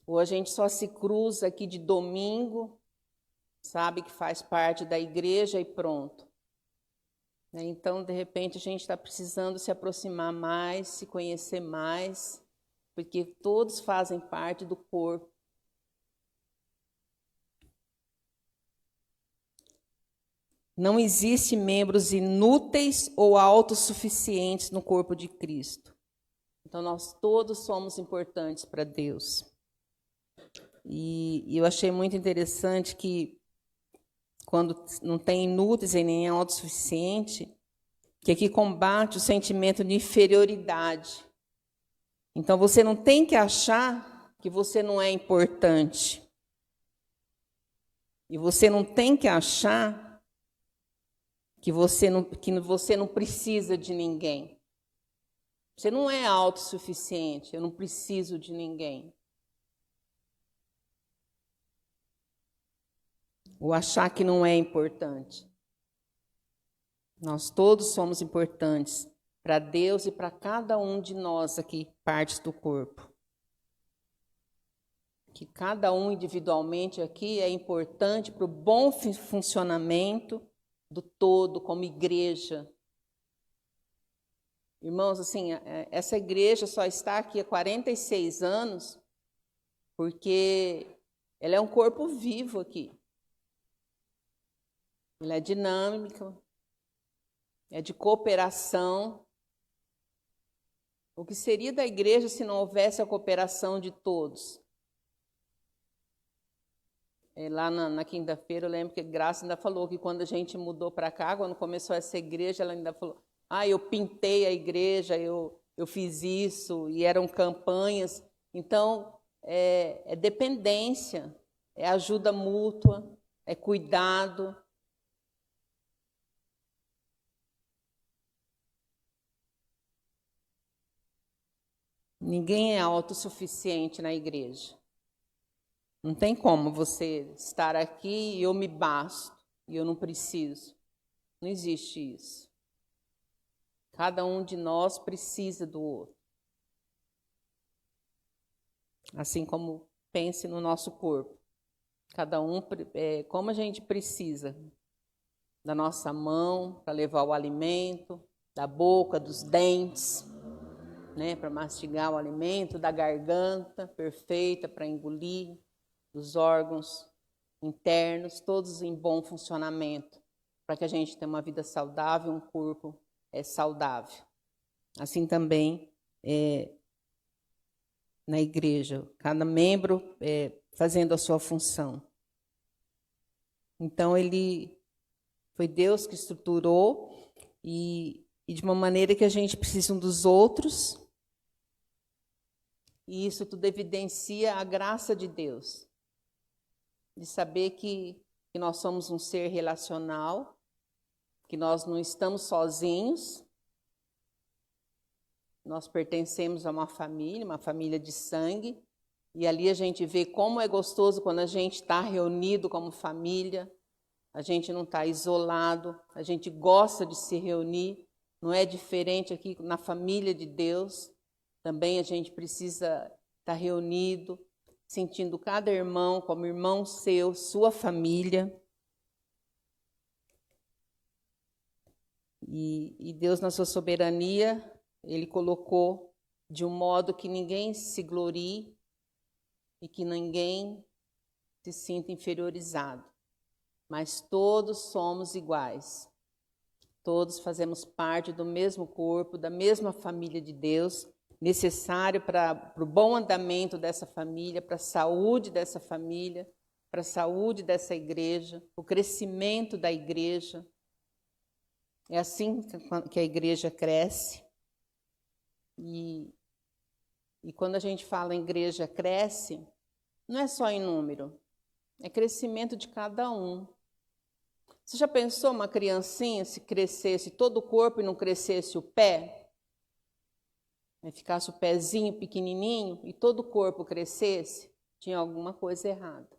Ou a gente só se cruza aqui de domingo, sabe que faz parte da igreja e pronto. Então, de repente, a gente está precisando se aproximar mais, se conhecer mais, porque todos fazem parte do corpo. Não existe membros inúteis ou autossuficientes no corpo de Cristo. Então, nós todos somos importantes para Deus. E eu achei muito interessante que, quando não tem inúteis e nem autossuficiente, que aqui combate o sentimento de inferioridade. Então, você não tem que achar que você não é importante. E você não tem que achar que você não precisa de ninguém. Você não é autossuficiente, eu não preciso de ninguém. Ou achar que não é importante. Nós todos somos importantes para Deus e para cada um de nós aqui, partes do corpo. Que cada um individualmente aqui é importante para o bom funcionamento do todo, como igreja. Irmãos, assim, essa igreja só está aqui há 46 anos porque ela é um corpo vivo aqui. Ela é dinâmica, é de cooperação. O que seria da igreja se não houvesse a cooperação de todos? Lá na quinta-feira, eu lembro que a Graça ainda falou que quando a gente mudou para cá, quando começou essa igreja, ela ainda falou, eu pintei a igreja, eu fiz isso, e eram campanhas. Então, é dependência, é ajuda mútua, é cuidado. Ninguém é autossuficiente na igreja. Não tem como você estar aqui e eu me basto, e eu não preciso. Não existe isso. Cada um de nós precisa do outro. Assim como pense no nosso corpo. Cada um, como a gente precisa da nossa mão para levar o alimento, da boca, dos dentes, né, para mastigar o alimento, da garganta perfeita para engolir, dos órgãos internos, todos em bom funcionamento, para que a gente tenha uma vida saudável, um corpo saudável. Assim também na igreja, cada membro fazendo a sua função. Então, foi Deus que estruturou e de uma maneira que a gente precisa um dos outros. E isso tudo evidencia a graça de Deus, de saber que nós somos um ser relacional, que nós não estamos sozinhos, nós pertencemos a uma família de sangue, e ali a gente vê como é gostoso quando a gente está reunido como família, a gente não está isolado, a gente gosta de se reunir, não é diferente aqui na família de Deus. Também a gente precisa estar reunido, sentindo cada irmão como irmão seu, sua família. E Deus, na sua soberania, Ele colocou de um modo que ninguém se glorie e que ninguém se sinta inferiorizado. Mas todos somos iguais. Todos fazemos parte do mesmo corpo, da mesma família de Deus, necessário para o bom andamento dessa família, para a saúde dessa família, para a saúde dessa igreja, o crescimento da igreja. É assim que a igreja cresce. E quando a gente fala em igreja cresce, não é só em número, é crescimento de cada um. Você já pensou uma criancinha se crescesse todo o corpo e não crescesse o pé? Ficasse o pezinho pequenininho e todo o corpo crescesse? Tinha alguma coisa errada.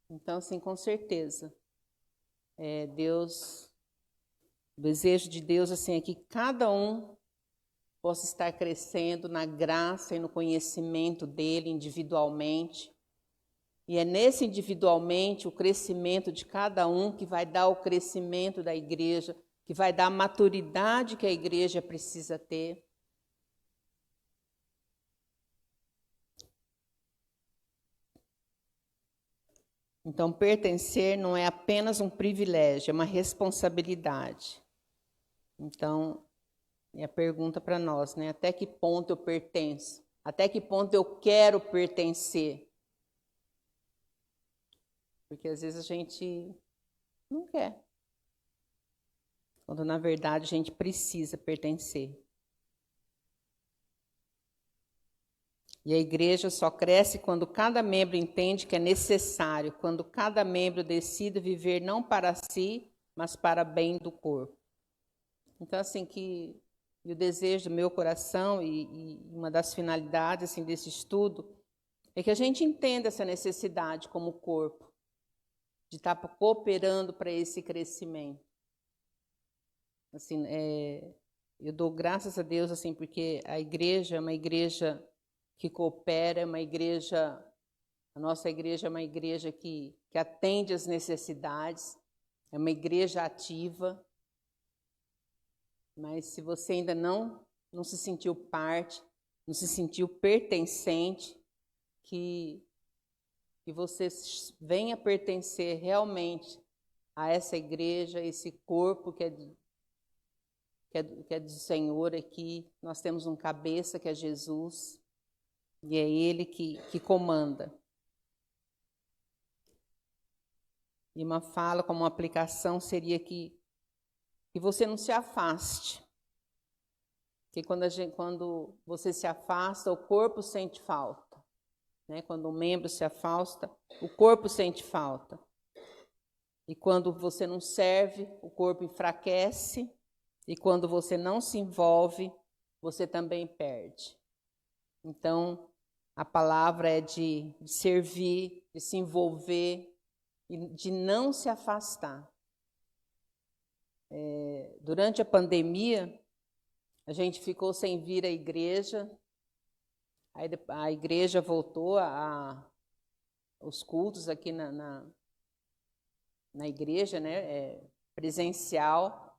Então, assim, com certeza, o desejo de Deus assim, é que cada um possa estar crescendo na graça e no conhecimento dele individualmente. E é nesse individualmente o crescimento de cada um que vai dar o crescimento da igreja, que vai dar a maturidade que a igreja precisa ter. Então, pertencer não é apenas um privilégio, é uma responsabilidade. Então, é a pergunta para nós, né? Até que ponto eu pertenço? Até que ponto eu quero pertencer? Porque às vezes a gente não quer. Quando na verdade a gente precisa pertencer. E a igreja só cresce quando cada membro entende que é necessário, quando cada membro decide viver não para si, mas para bem do corpo. Então, assim, o desejo do meu coração e uma das finalidades assim, desse estudo é que a gente entenda essa necessidade como corpo, de estar cooperando para esse crescimento. Assim, eu dou graças a Deus assim, porque a igreja é uma igreja que coopera, a nossa igreja é uma igreja que atende às necessidades, é uma igreja ativa. Mas se você ainda não se sentiu parte, não se sentiu pertencente, que você venha pertencer realmente a essa igreja, a esse corpo que é do Senhor aqui. Nós temos um cabeça que é Jesus, e é Ele que comanda. E uma fala como uma aplicação seria que você não se afaste. Porque quando você se afasta, o corpo sente falta. né? Quando um membro se afasta, o corpo sente falta. E quando você não serve, o corpo enfraquece. E quando você não se envolve, você também perde. Então, a palavra é de servir, de se envolver e de não se afastar. Durante a pandemia, a gente ficou sem vir à igreja. Aí a igreja voltou os cultos aqui na igreja, né, presencial.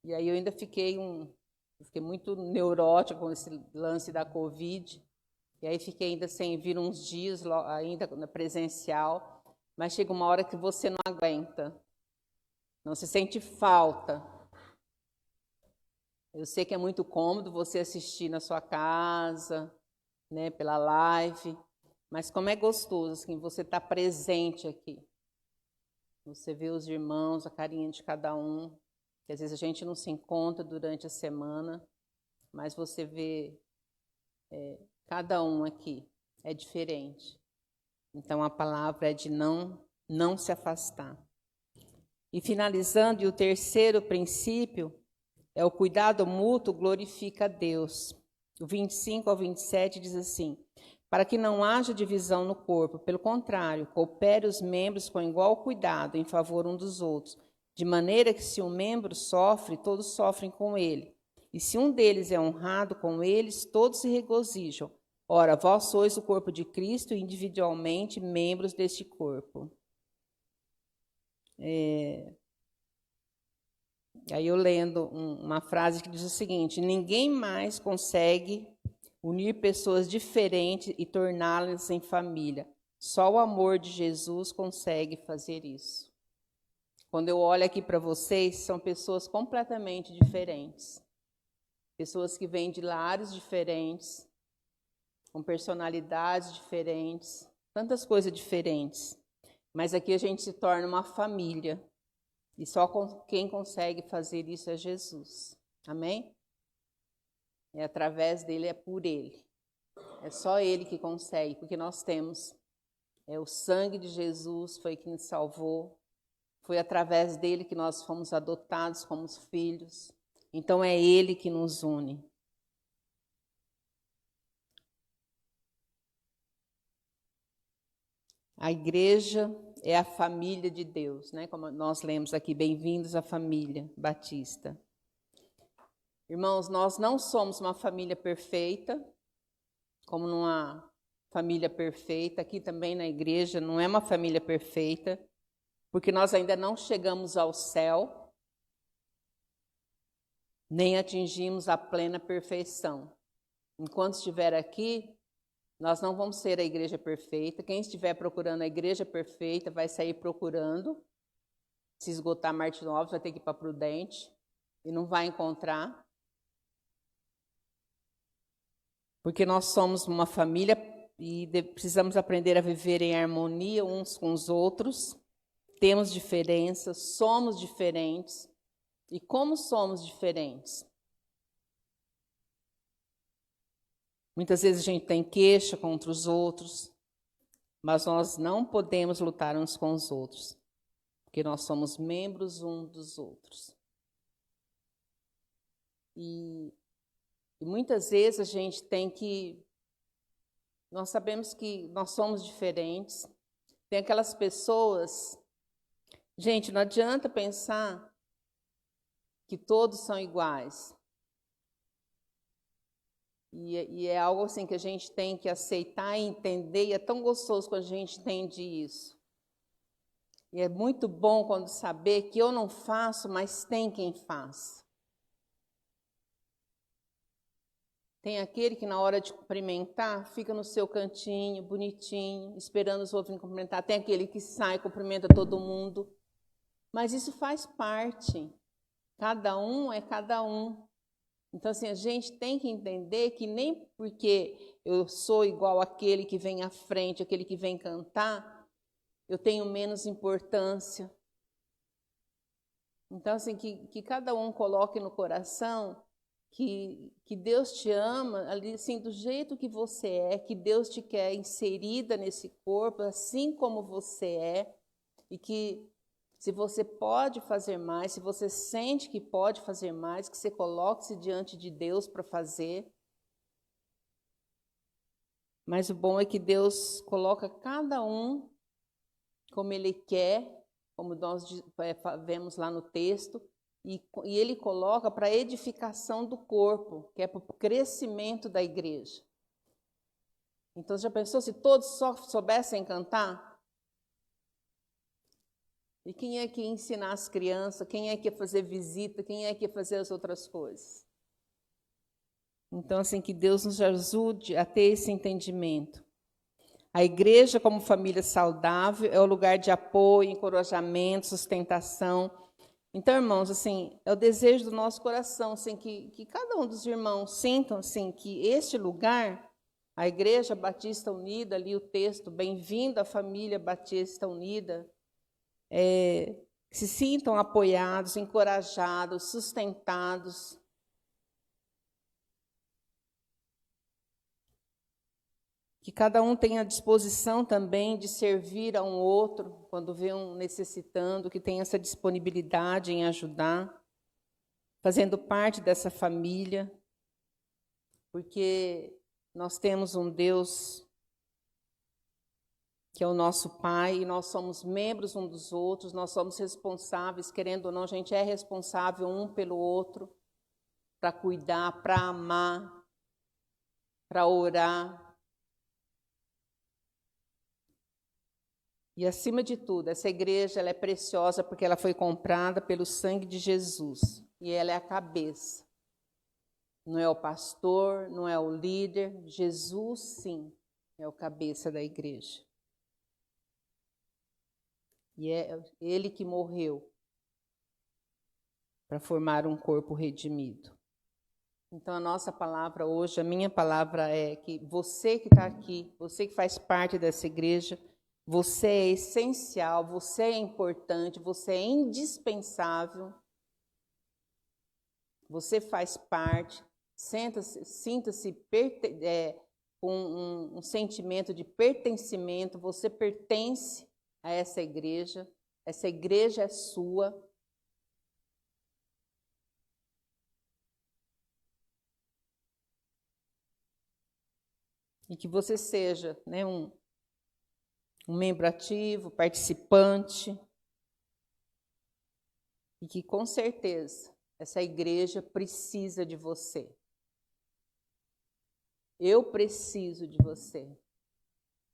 E aí eu ainda fiquei muito neurótica com esse lance da Covid. E aí fiquei ainda sem vir uns dias, ainda na presencial. Mas chega uma hora que você não aguenta. Não se sente falta. Eu sei que é muito cômodo você assistir na sua casa, né, pela live. Mas como é gostoso assim, você estar presente aqui. Você vê os irmãos, a carinha de cada um. Que às vezes a gente não se encontra durante a semana, mas você vê cada um aqui, é diferente. Então a palavra é de não se afastar. E finalizando, e o terceiro princípio é o cuidado mútuo glorifica a Deus. O 25 ao 27 diz assim: para que não haja divisão no corpo, pelo contrário, coopere os membros com igual cuidado em favor um dos outros, de maneira que se um membro sofre, todos sofrem com ele. E se um deles é honrado com eles, todos se regozijam. Ora, vós sois o corpo de Cristo e individualmente membros deste corpo. Aí eu lendo uma frase que diz o seguinte: ninguém mais consegue unir pessoas diferentes e torná-las em família. Só o amor de Jesus consegue fazer isso. Quando eu olho aqui para vocês, são pessoas completamente diferentes. Pessoas que vêm de lares diferentes, com personalidades diferentes, tantas coisas diferentes. Mas aqui a gente se torna uma família. E só quem consegue fazer isso é Jesus. Amém? É através dele, é por ele. É só ele que consegue, porque nós temos. O sangue de Jesus foi que nos salvou. Foi através dele que nós fomos adotados como filhos. Então é ele que nos une. A igreja é a família de Deus, né? Como nós lemos aqui, bem-vindos à família batista. Irmãos, nós não somos uma família perfeita, como numa família perfeita. Aqui também na igreja não é uma família perfeita, porque nós ainda não chegamos ao céu, nem atingimos a plena perfeição. Enquanto estiver aqui, nós não vamos ser a igreja perfeita. Quem estiver procurando a igreja perfeita vai sair procurando. Se esgotar Martinópolis, vai ter que ir para Prudente e não vai encontrar. Porque nós somos uma família e precisamos aprender a viver em harmonia uns com os outros. Temos diferenças, somos diferentes. E como somos diferentes? Muitas vezes a gente tem queixa contra os outros, mas nós não podemos lutar uns com os outros, porque nós somos membros uns dos outros. E muitas vezes a gente nós sabemos que nós somos diferentes. Tem aquelas pessoas, gente, não adianta pensar que todos são iguais. E é algo assim que a gente tem que aceitar e entender, e é tão gostoso quando a gente entende isso. E é muito bom quando saber que eu não faço, mas tem quem faz. Tem aquele que na hora de cumprimentar, fica no seu cantinho, bonitinho, esperando os outros cumprimentar. Tem aquele que sai, cumprimenta todo mundo. Mas isso faz parte. Cada um é cada um. Então, assim, a gente tem que entender que nem porque eu sou igual àquele que vem à frente, aquele que vem cantar, eu tenho menos importância. Então, assim, que cada um coloque no coração que Deus te ama, ali, assim, do jeito que você é, que Deus te quer inserida nesse corpo, assim como você é, e que se você pode fazer mais, se você sente que pode fazer mais, que você coloque-se diante de Deus para fazer. Mas o bom é que Deus coloca cada um como Ele quer, como nós vemos lá no texto, e Ele coloca para a edificação do corpo, que é para o crescimento da igreja. Então, já pensou se todos só soubessem cantar? E quem é que ia ensinar as crianças? Quem é que ia fazer visita? Quem é que ia fazer as outras coisas? Então, assim, que Deus nos ajude a ter esse entendimento. A igreja, como família saudável, é o lugar de apoio, encorajamento, sustentação. Então, irmãos, assim, é o desejo do nosso coração, assim, que cada um dos irmãos sintam, assim, que este lugar, a Igreja Batista Unida, ali o texto, bem-vindo à família Batista Unida, se sintam apoiados, encorajados, sustentados. Que cada um tenha disposição também de servir a um outro, quando vê um necessitando, que tenha essa disponibilidade em ajudar, fazendo parte dessa família, porque nós temos um Deus que é o nosso Pai, e nós somos membros um dos outros, nós somos responsáveis, querendo ou não, a gente é responsável um pelo outro, para cuidar, para amar, para orar. E, acima de tudo, essa igreja ela é preciosa porque ela foi comprada pelo sangue de Jesus. E ela é a cabeça. Não é o pastor, não é o líder. Jesus, sim, é o cabeça da igreja. E é Ele que morreu para formar um corpo redimido. Então, a nossa palavra hoje, a minha palavra é que você que está aqui, você que faz parte dessa igreja, você é essencial, você é importante, você é indispensável, você faz parte, sinta-se com um sentimento de pertencimento, você pertence a essa igreja é sua. E que você seja, né, um membro ativo, participante, e que, com certeza, essa igreja precisa de você. Eu preciso de você.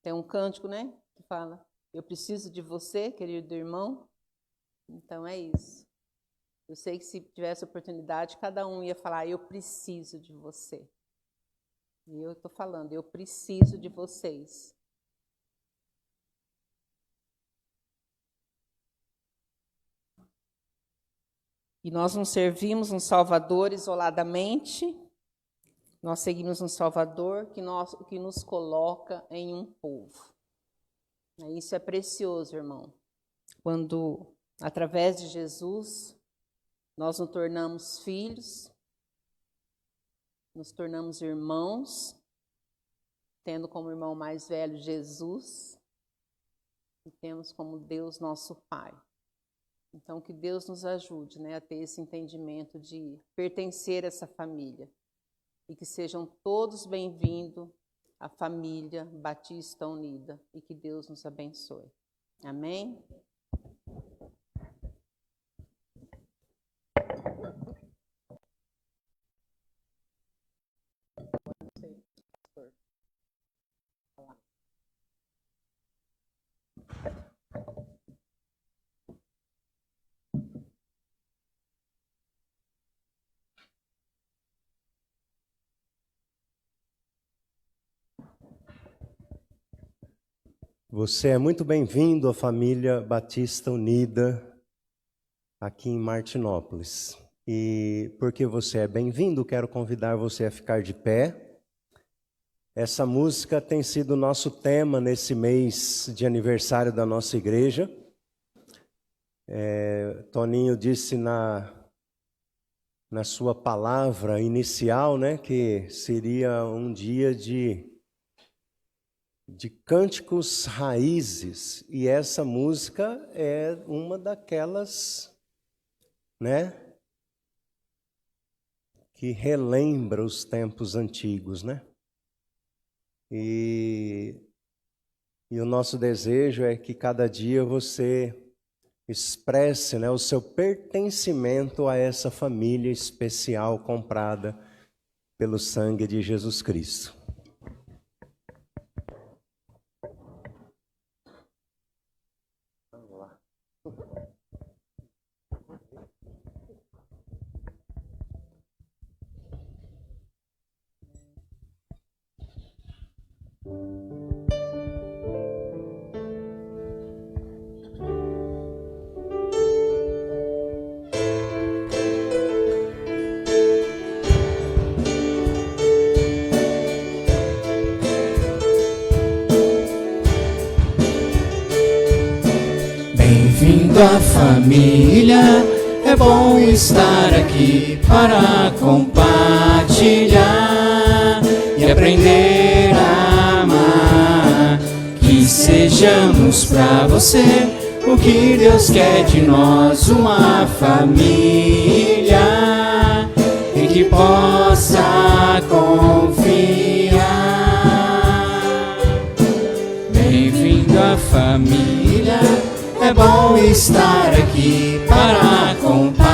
Tem um cântico, né, que fala, eu preciso de você, querido irmão. Então, é isso. Eu sei que se tivesse oportunidade, cada um ia falar, eu preciso de você. E eu estou falando, eu preciso de vocês. E nós não servimos um Salvador isoladamente, nós seguimos um Salvador que nos coloca em um povo. Isso é precioso, irmão. Quando, através de Jesus, nós nos tornamos filhos, nos tornamos irmãos, tendo como irmão mais velho Jesus, e temos como Deus nosso Pai. Então, que Deus nos ajude, né, a ter esse entendimento de pertencer a essa família. E que sejam todos bem-vindos à família Batista Unida. E que Deus nos abençoe. Amém? Você é muito bem-vindo à família Batista Unida aqui em Martinópolis. E porque você é bem-vindo, quero convidar você a ficar de pé. Essa música tem sido o nosso tema nesse mês de aniversário da nossa igreja. na sua palavra inicial, né, que seria um dia de cânticos raízes, e essa música é uma daquelas, né, que relembra os tempos antigos, né? E o nosso desejo é que cada dia você expresse, né, o seu pertencimento a essa família especial comprada pelo sangue de Jesus Cristo. Vamos lá. Bem-vindo à família, é bom estar aqui para compartilhar e aprender a amar. Que sejamos para você o que Deus quer de nós, uma família em que possa confiar. Bem-vindo à família, é bom estar aqui para compartilhar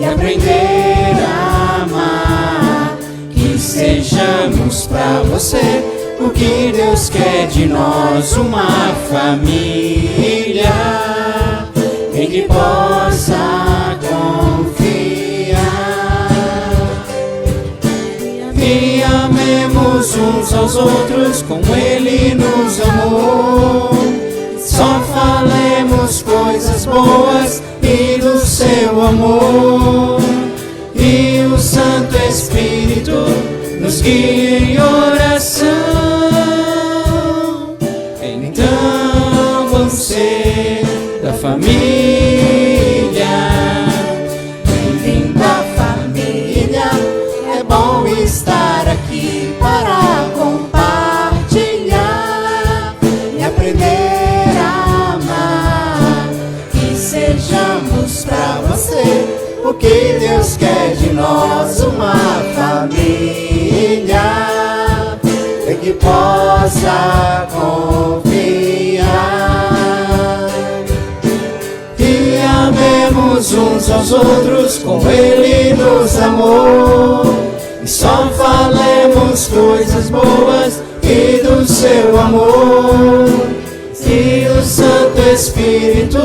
e aprender a amar. Que sejamos para você o que Deus quer de nós, uma família em que possa confiar. E amemos uns aos outros como Ele nos amou. Só falemos coisas boas e do seu amor. E o Santo Espírito nos guia em oração. Então vamos ser da família. Bem-vindo à família, é bom estar aqui para compartilhar e aprender a amar. Que sejamos para você o que Deus quer de nós, uma família em que possa confiar. E amemos uns aos outros como Ele nos amou. E só falemos coisas boas e do seu amor. E o Santo Espírito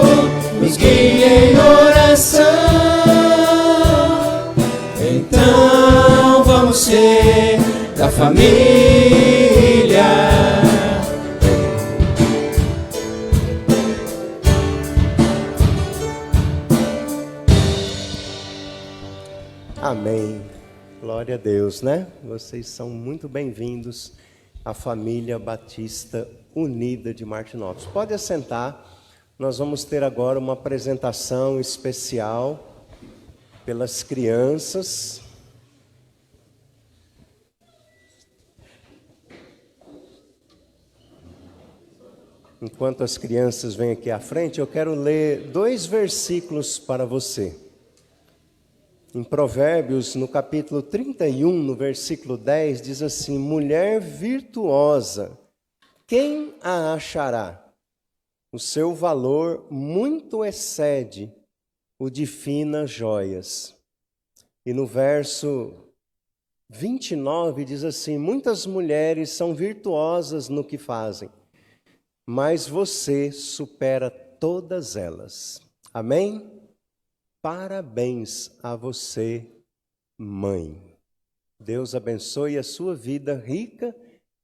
nos guia em oração. Então vamos ser da família. Amém. Glória a Deus, né? Vocês são muito bem-vindos à família Batista Unida de Martinópolis. Pode assentar. Nós vamos ter agora uma apresentação especial pelas crianças. Enquanto as crianças vêm aqui à frente, eu quero ler 2 versículos para você. Em Provérbios, no capítulo 31, no versículo 10, diz assim: mulher virtuosa, quem a achará? O seu valor muito excede o de finas joias. E no verso 29 diz assim: muitas mulheres são virtuosas no que fazem, mas você supera todas elas. Amém? Parabéns a você, mãe. Deus abençoe a sua vida rica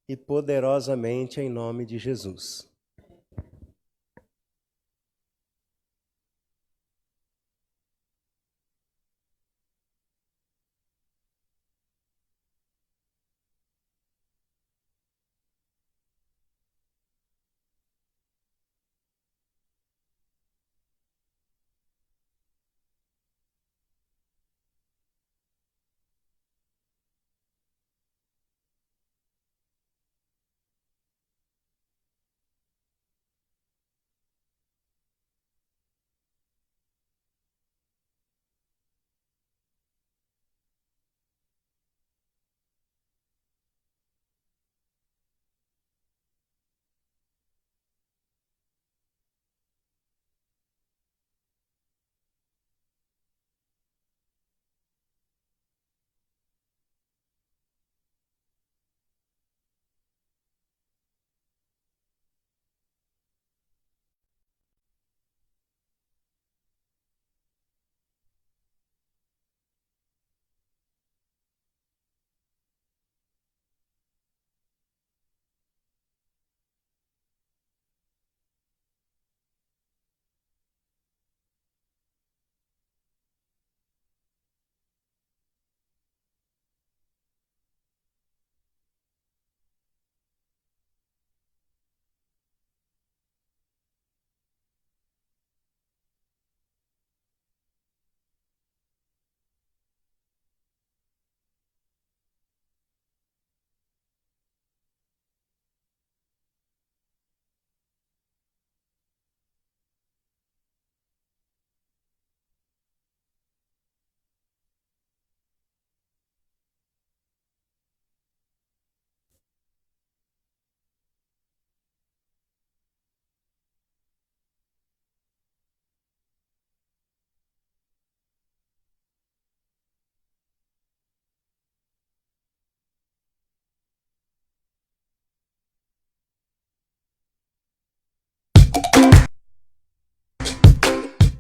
e poderosamente em nome de Jesus.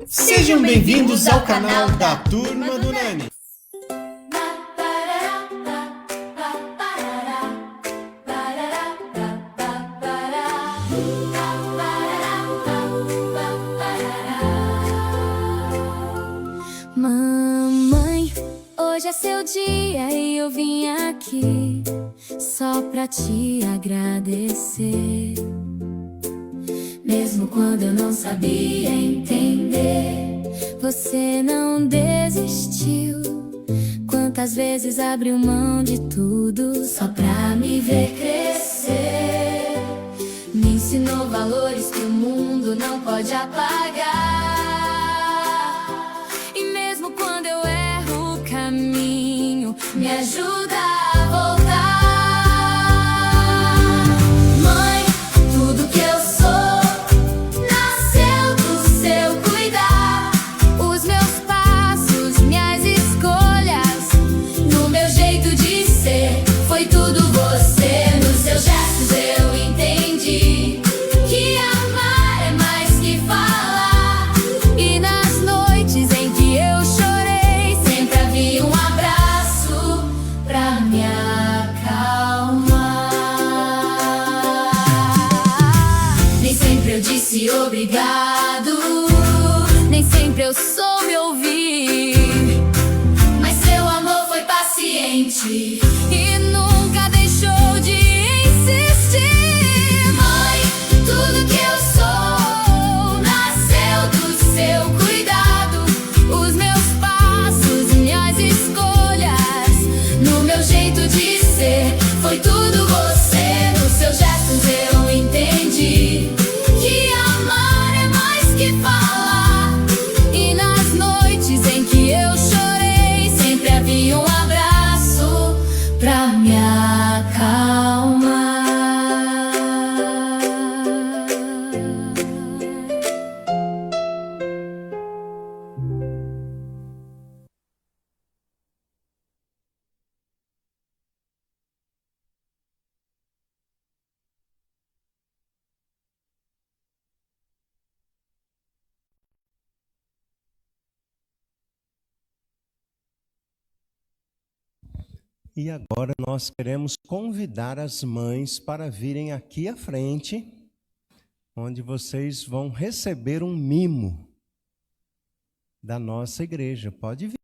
Sejam bem-vindos ao canal da Turma do Nani. Mamãe, hoje é seu dia e eu vim aqui só pra te agradecer. Mesmo quando eu não sabia entender, você não desistiu. Quantas vezes abriu mão de tudo só pra me ver crescer. Me ensinou valores que o mundo não pode apagar. E mesmo quando eu erro o caminho, me ajuda a voltar. Mãe, tudo que eu sou nasceu do seu cuidar. Os meus passos, minhas escolhas, no meu jeito de ser, foi tudo você. Nos seus gestos eu entendi que amar é mais que falar. E nas noites em que eu chorei, sempre havia um abraço pra me acalmar. Nem sempre eu disse obrigado, nem sempre eu soube ouvir, mas seu amor foi paciente e nunca deixou de insistir. Mãe, tudo que eu sou nasceu do seu cuidado. Os meus passos, minhas escolhas, no meu jeito de ser, foi tudo você. Nos seus gestos eu entendi que amar é mais que falar. E nas noites em que eu chorei, sempre havia um abraço pra me acalmar. E agora nós queremos convidar as mães para virem aqui à frente, onde vocês vão receber um mimo da nossa igreja. Pode vir.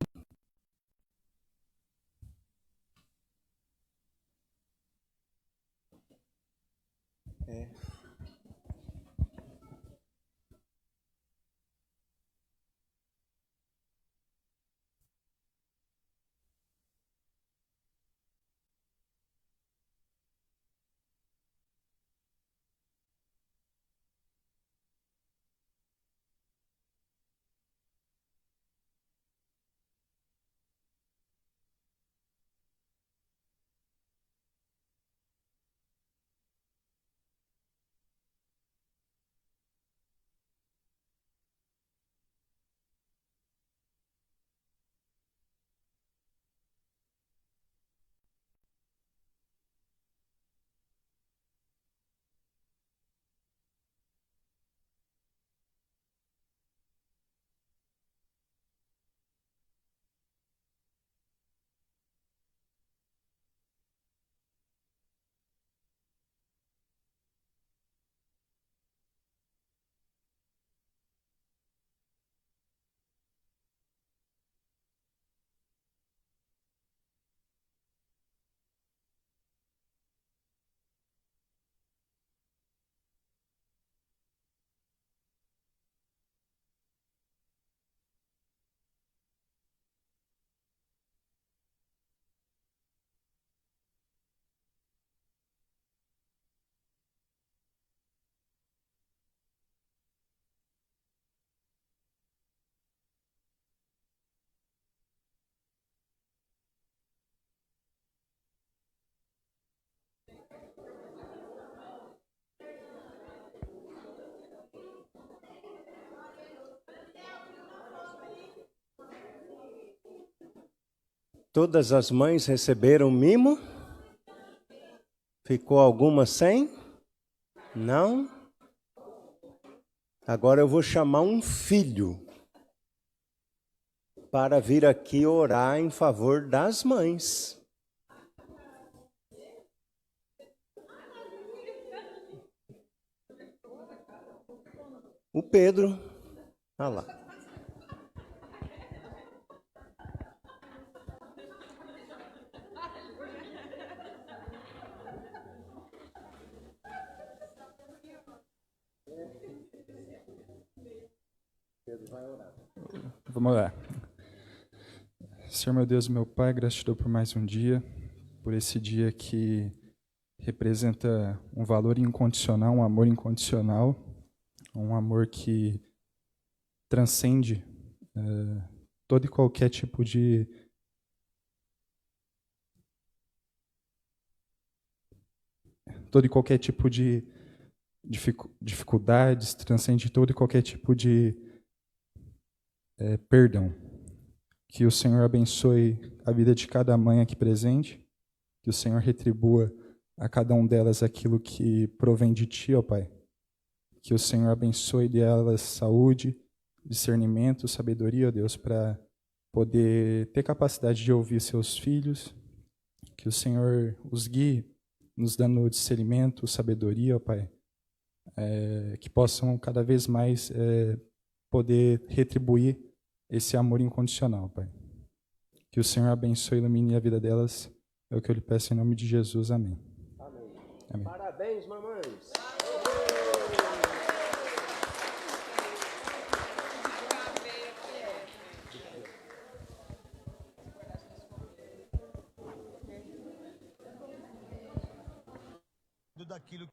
Todas as mães receberam mimo? Ficou alguma sem? Não? Agora eu vou chamar um filho para vir aqui orar em favor das mães. O Pedro, olha lá. Vamos orar. Senhor meu Deus, meu Pai, gratidão por mais um dia, por esse dia que representa um valor incondicional, um amor incondicional, um amor que transcende todo e qualquer tipo de dificuldades, transcende todo e qualquer tipo de perdão. Que o Senhor abençoe a vida de cada mãe aqui presente, que o Senhor retribua a cada um delas aquilo que provém de Ti, ó Pai. Que o Senhor abençoe delas saúde, discernimento, sabedoria, ó Deus, para poder ter capacidade de ouvir seus filhos. Que o Senhor os guie, nos dando discernimento, sabedoria, ó Pai. Que possam cada vez mais poder retribuir esse amor incondicional, Pai. Que o Senhor abençoe e ilumine a vida delas. É o que eu lhe peço em nome de Jesus. Amém. Amém. Amém. Parabéns, mamães. Daquilo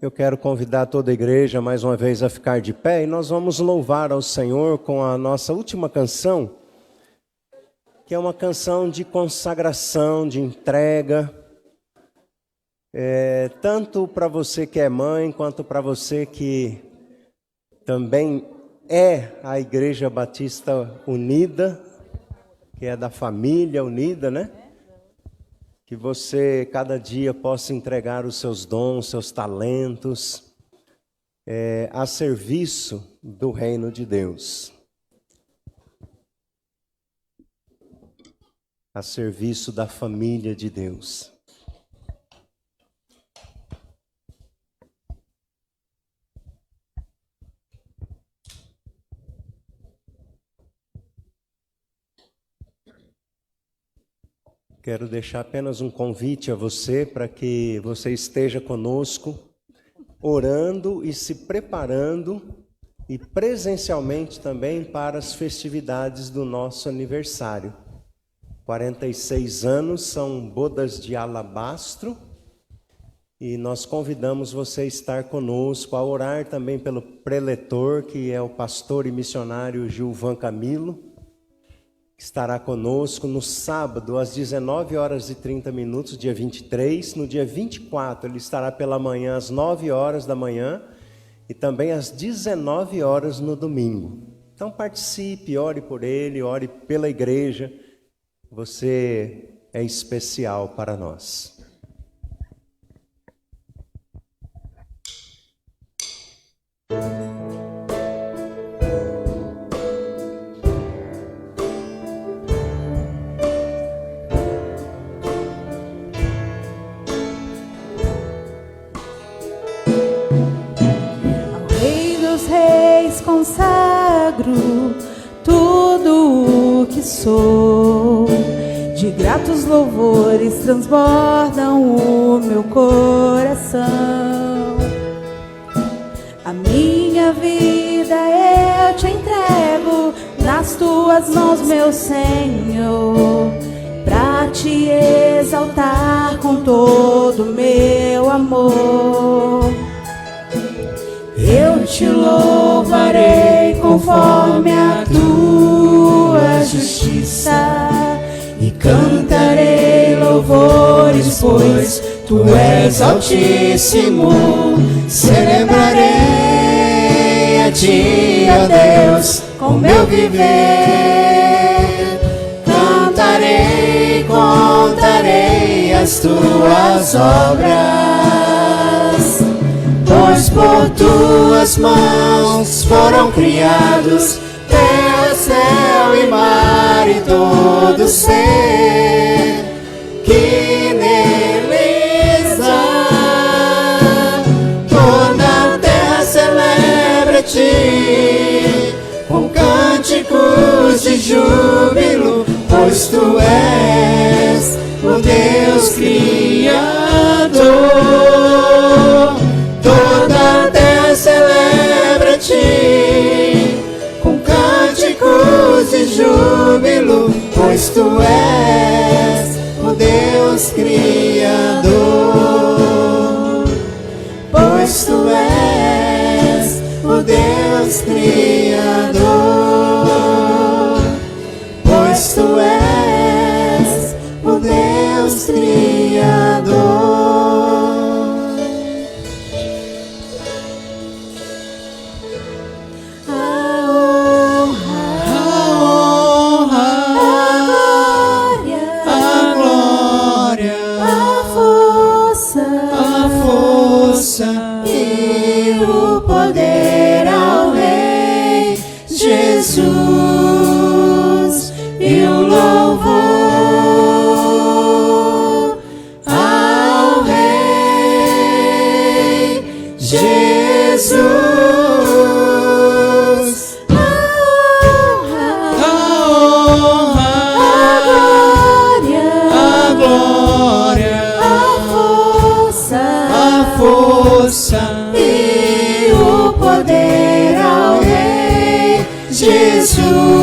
Eu quero convidar toda a igreja mais uma vez a ficar de pé e nós vamos louvar ao Senhor com a nossa última canção, que é uma canção de consagração, de entrega, tanto para você que é mãe, quanto para você que também é a Igreja Batista Unida, que é da família unida, né? Que você, cada dia, possa entregar os seus dons, seus talentos, a serviço do reino de Deus. A serviço da família de Deus. Quero deixar apenas um convite a você para que você esteja conosco, orando e se preparando, e presencialmente também para as festividades do nosso aniversário. 46 anos são bodas de alabastro, e nós convidamos você a estar conosco, a orar também pelo preletor, que é o pastor e missionário Gilvan Camilo, que estará conosco no sábado, às 19h30, dia 23. No dia 24, ele estará pela manhã, às 9h da manhã, e também às 19h no domingo. Então participe, ore por ele, ore pela igreja. Você é especial para nós. Consagro tudo o que sou, de gratos louvores transbordam o meu coração. A minha vida eu te entrego nas tuas mãos, meu Senhor, pra pra te exaltar com todo meu amor. Eu te louvarei conforme a tua justiça e cantarei louvores, pois tu és altíssimo. Celebrarei a ti, ó Deus, com meu viver. Cantarei, contarei as tuas obras, pois por tuas mãos foram criados terra, céu e mar e todo ser que neles há. Toda a terra celebra ti com cânticos de júbilo, pois tu és o Deus Criador. Toda a terra celebra ti com cânticos de júbilo, pois tu és o Deus Criador. Pois tu és o Deus Criador. Pois tu és o Deus Criador. E o poder ao Rei Jesus, e o louvor ao Rei Jesus. A glória, a força e o poder ao Rei Jesus.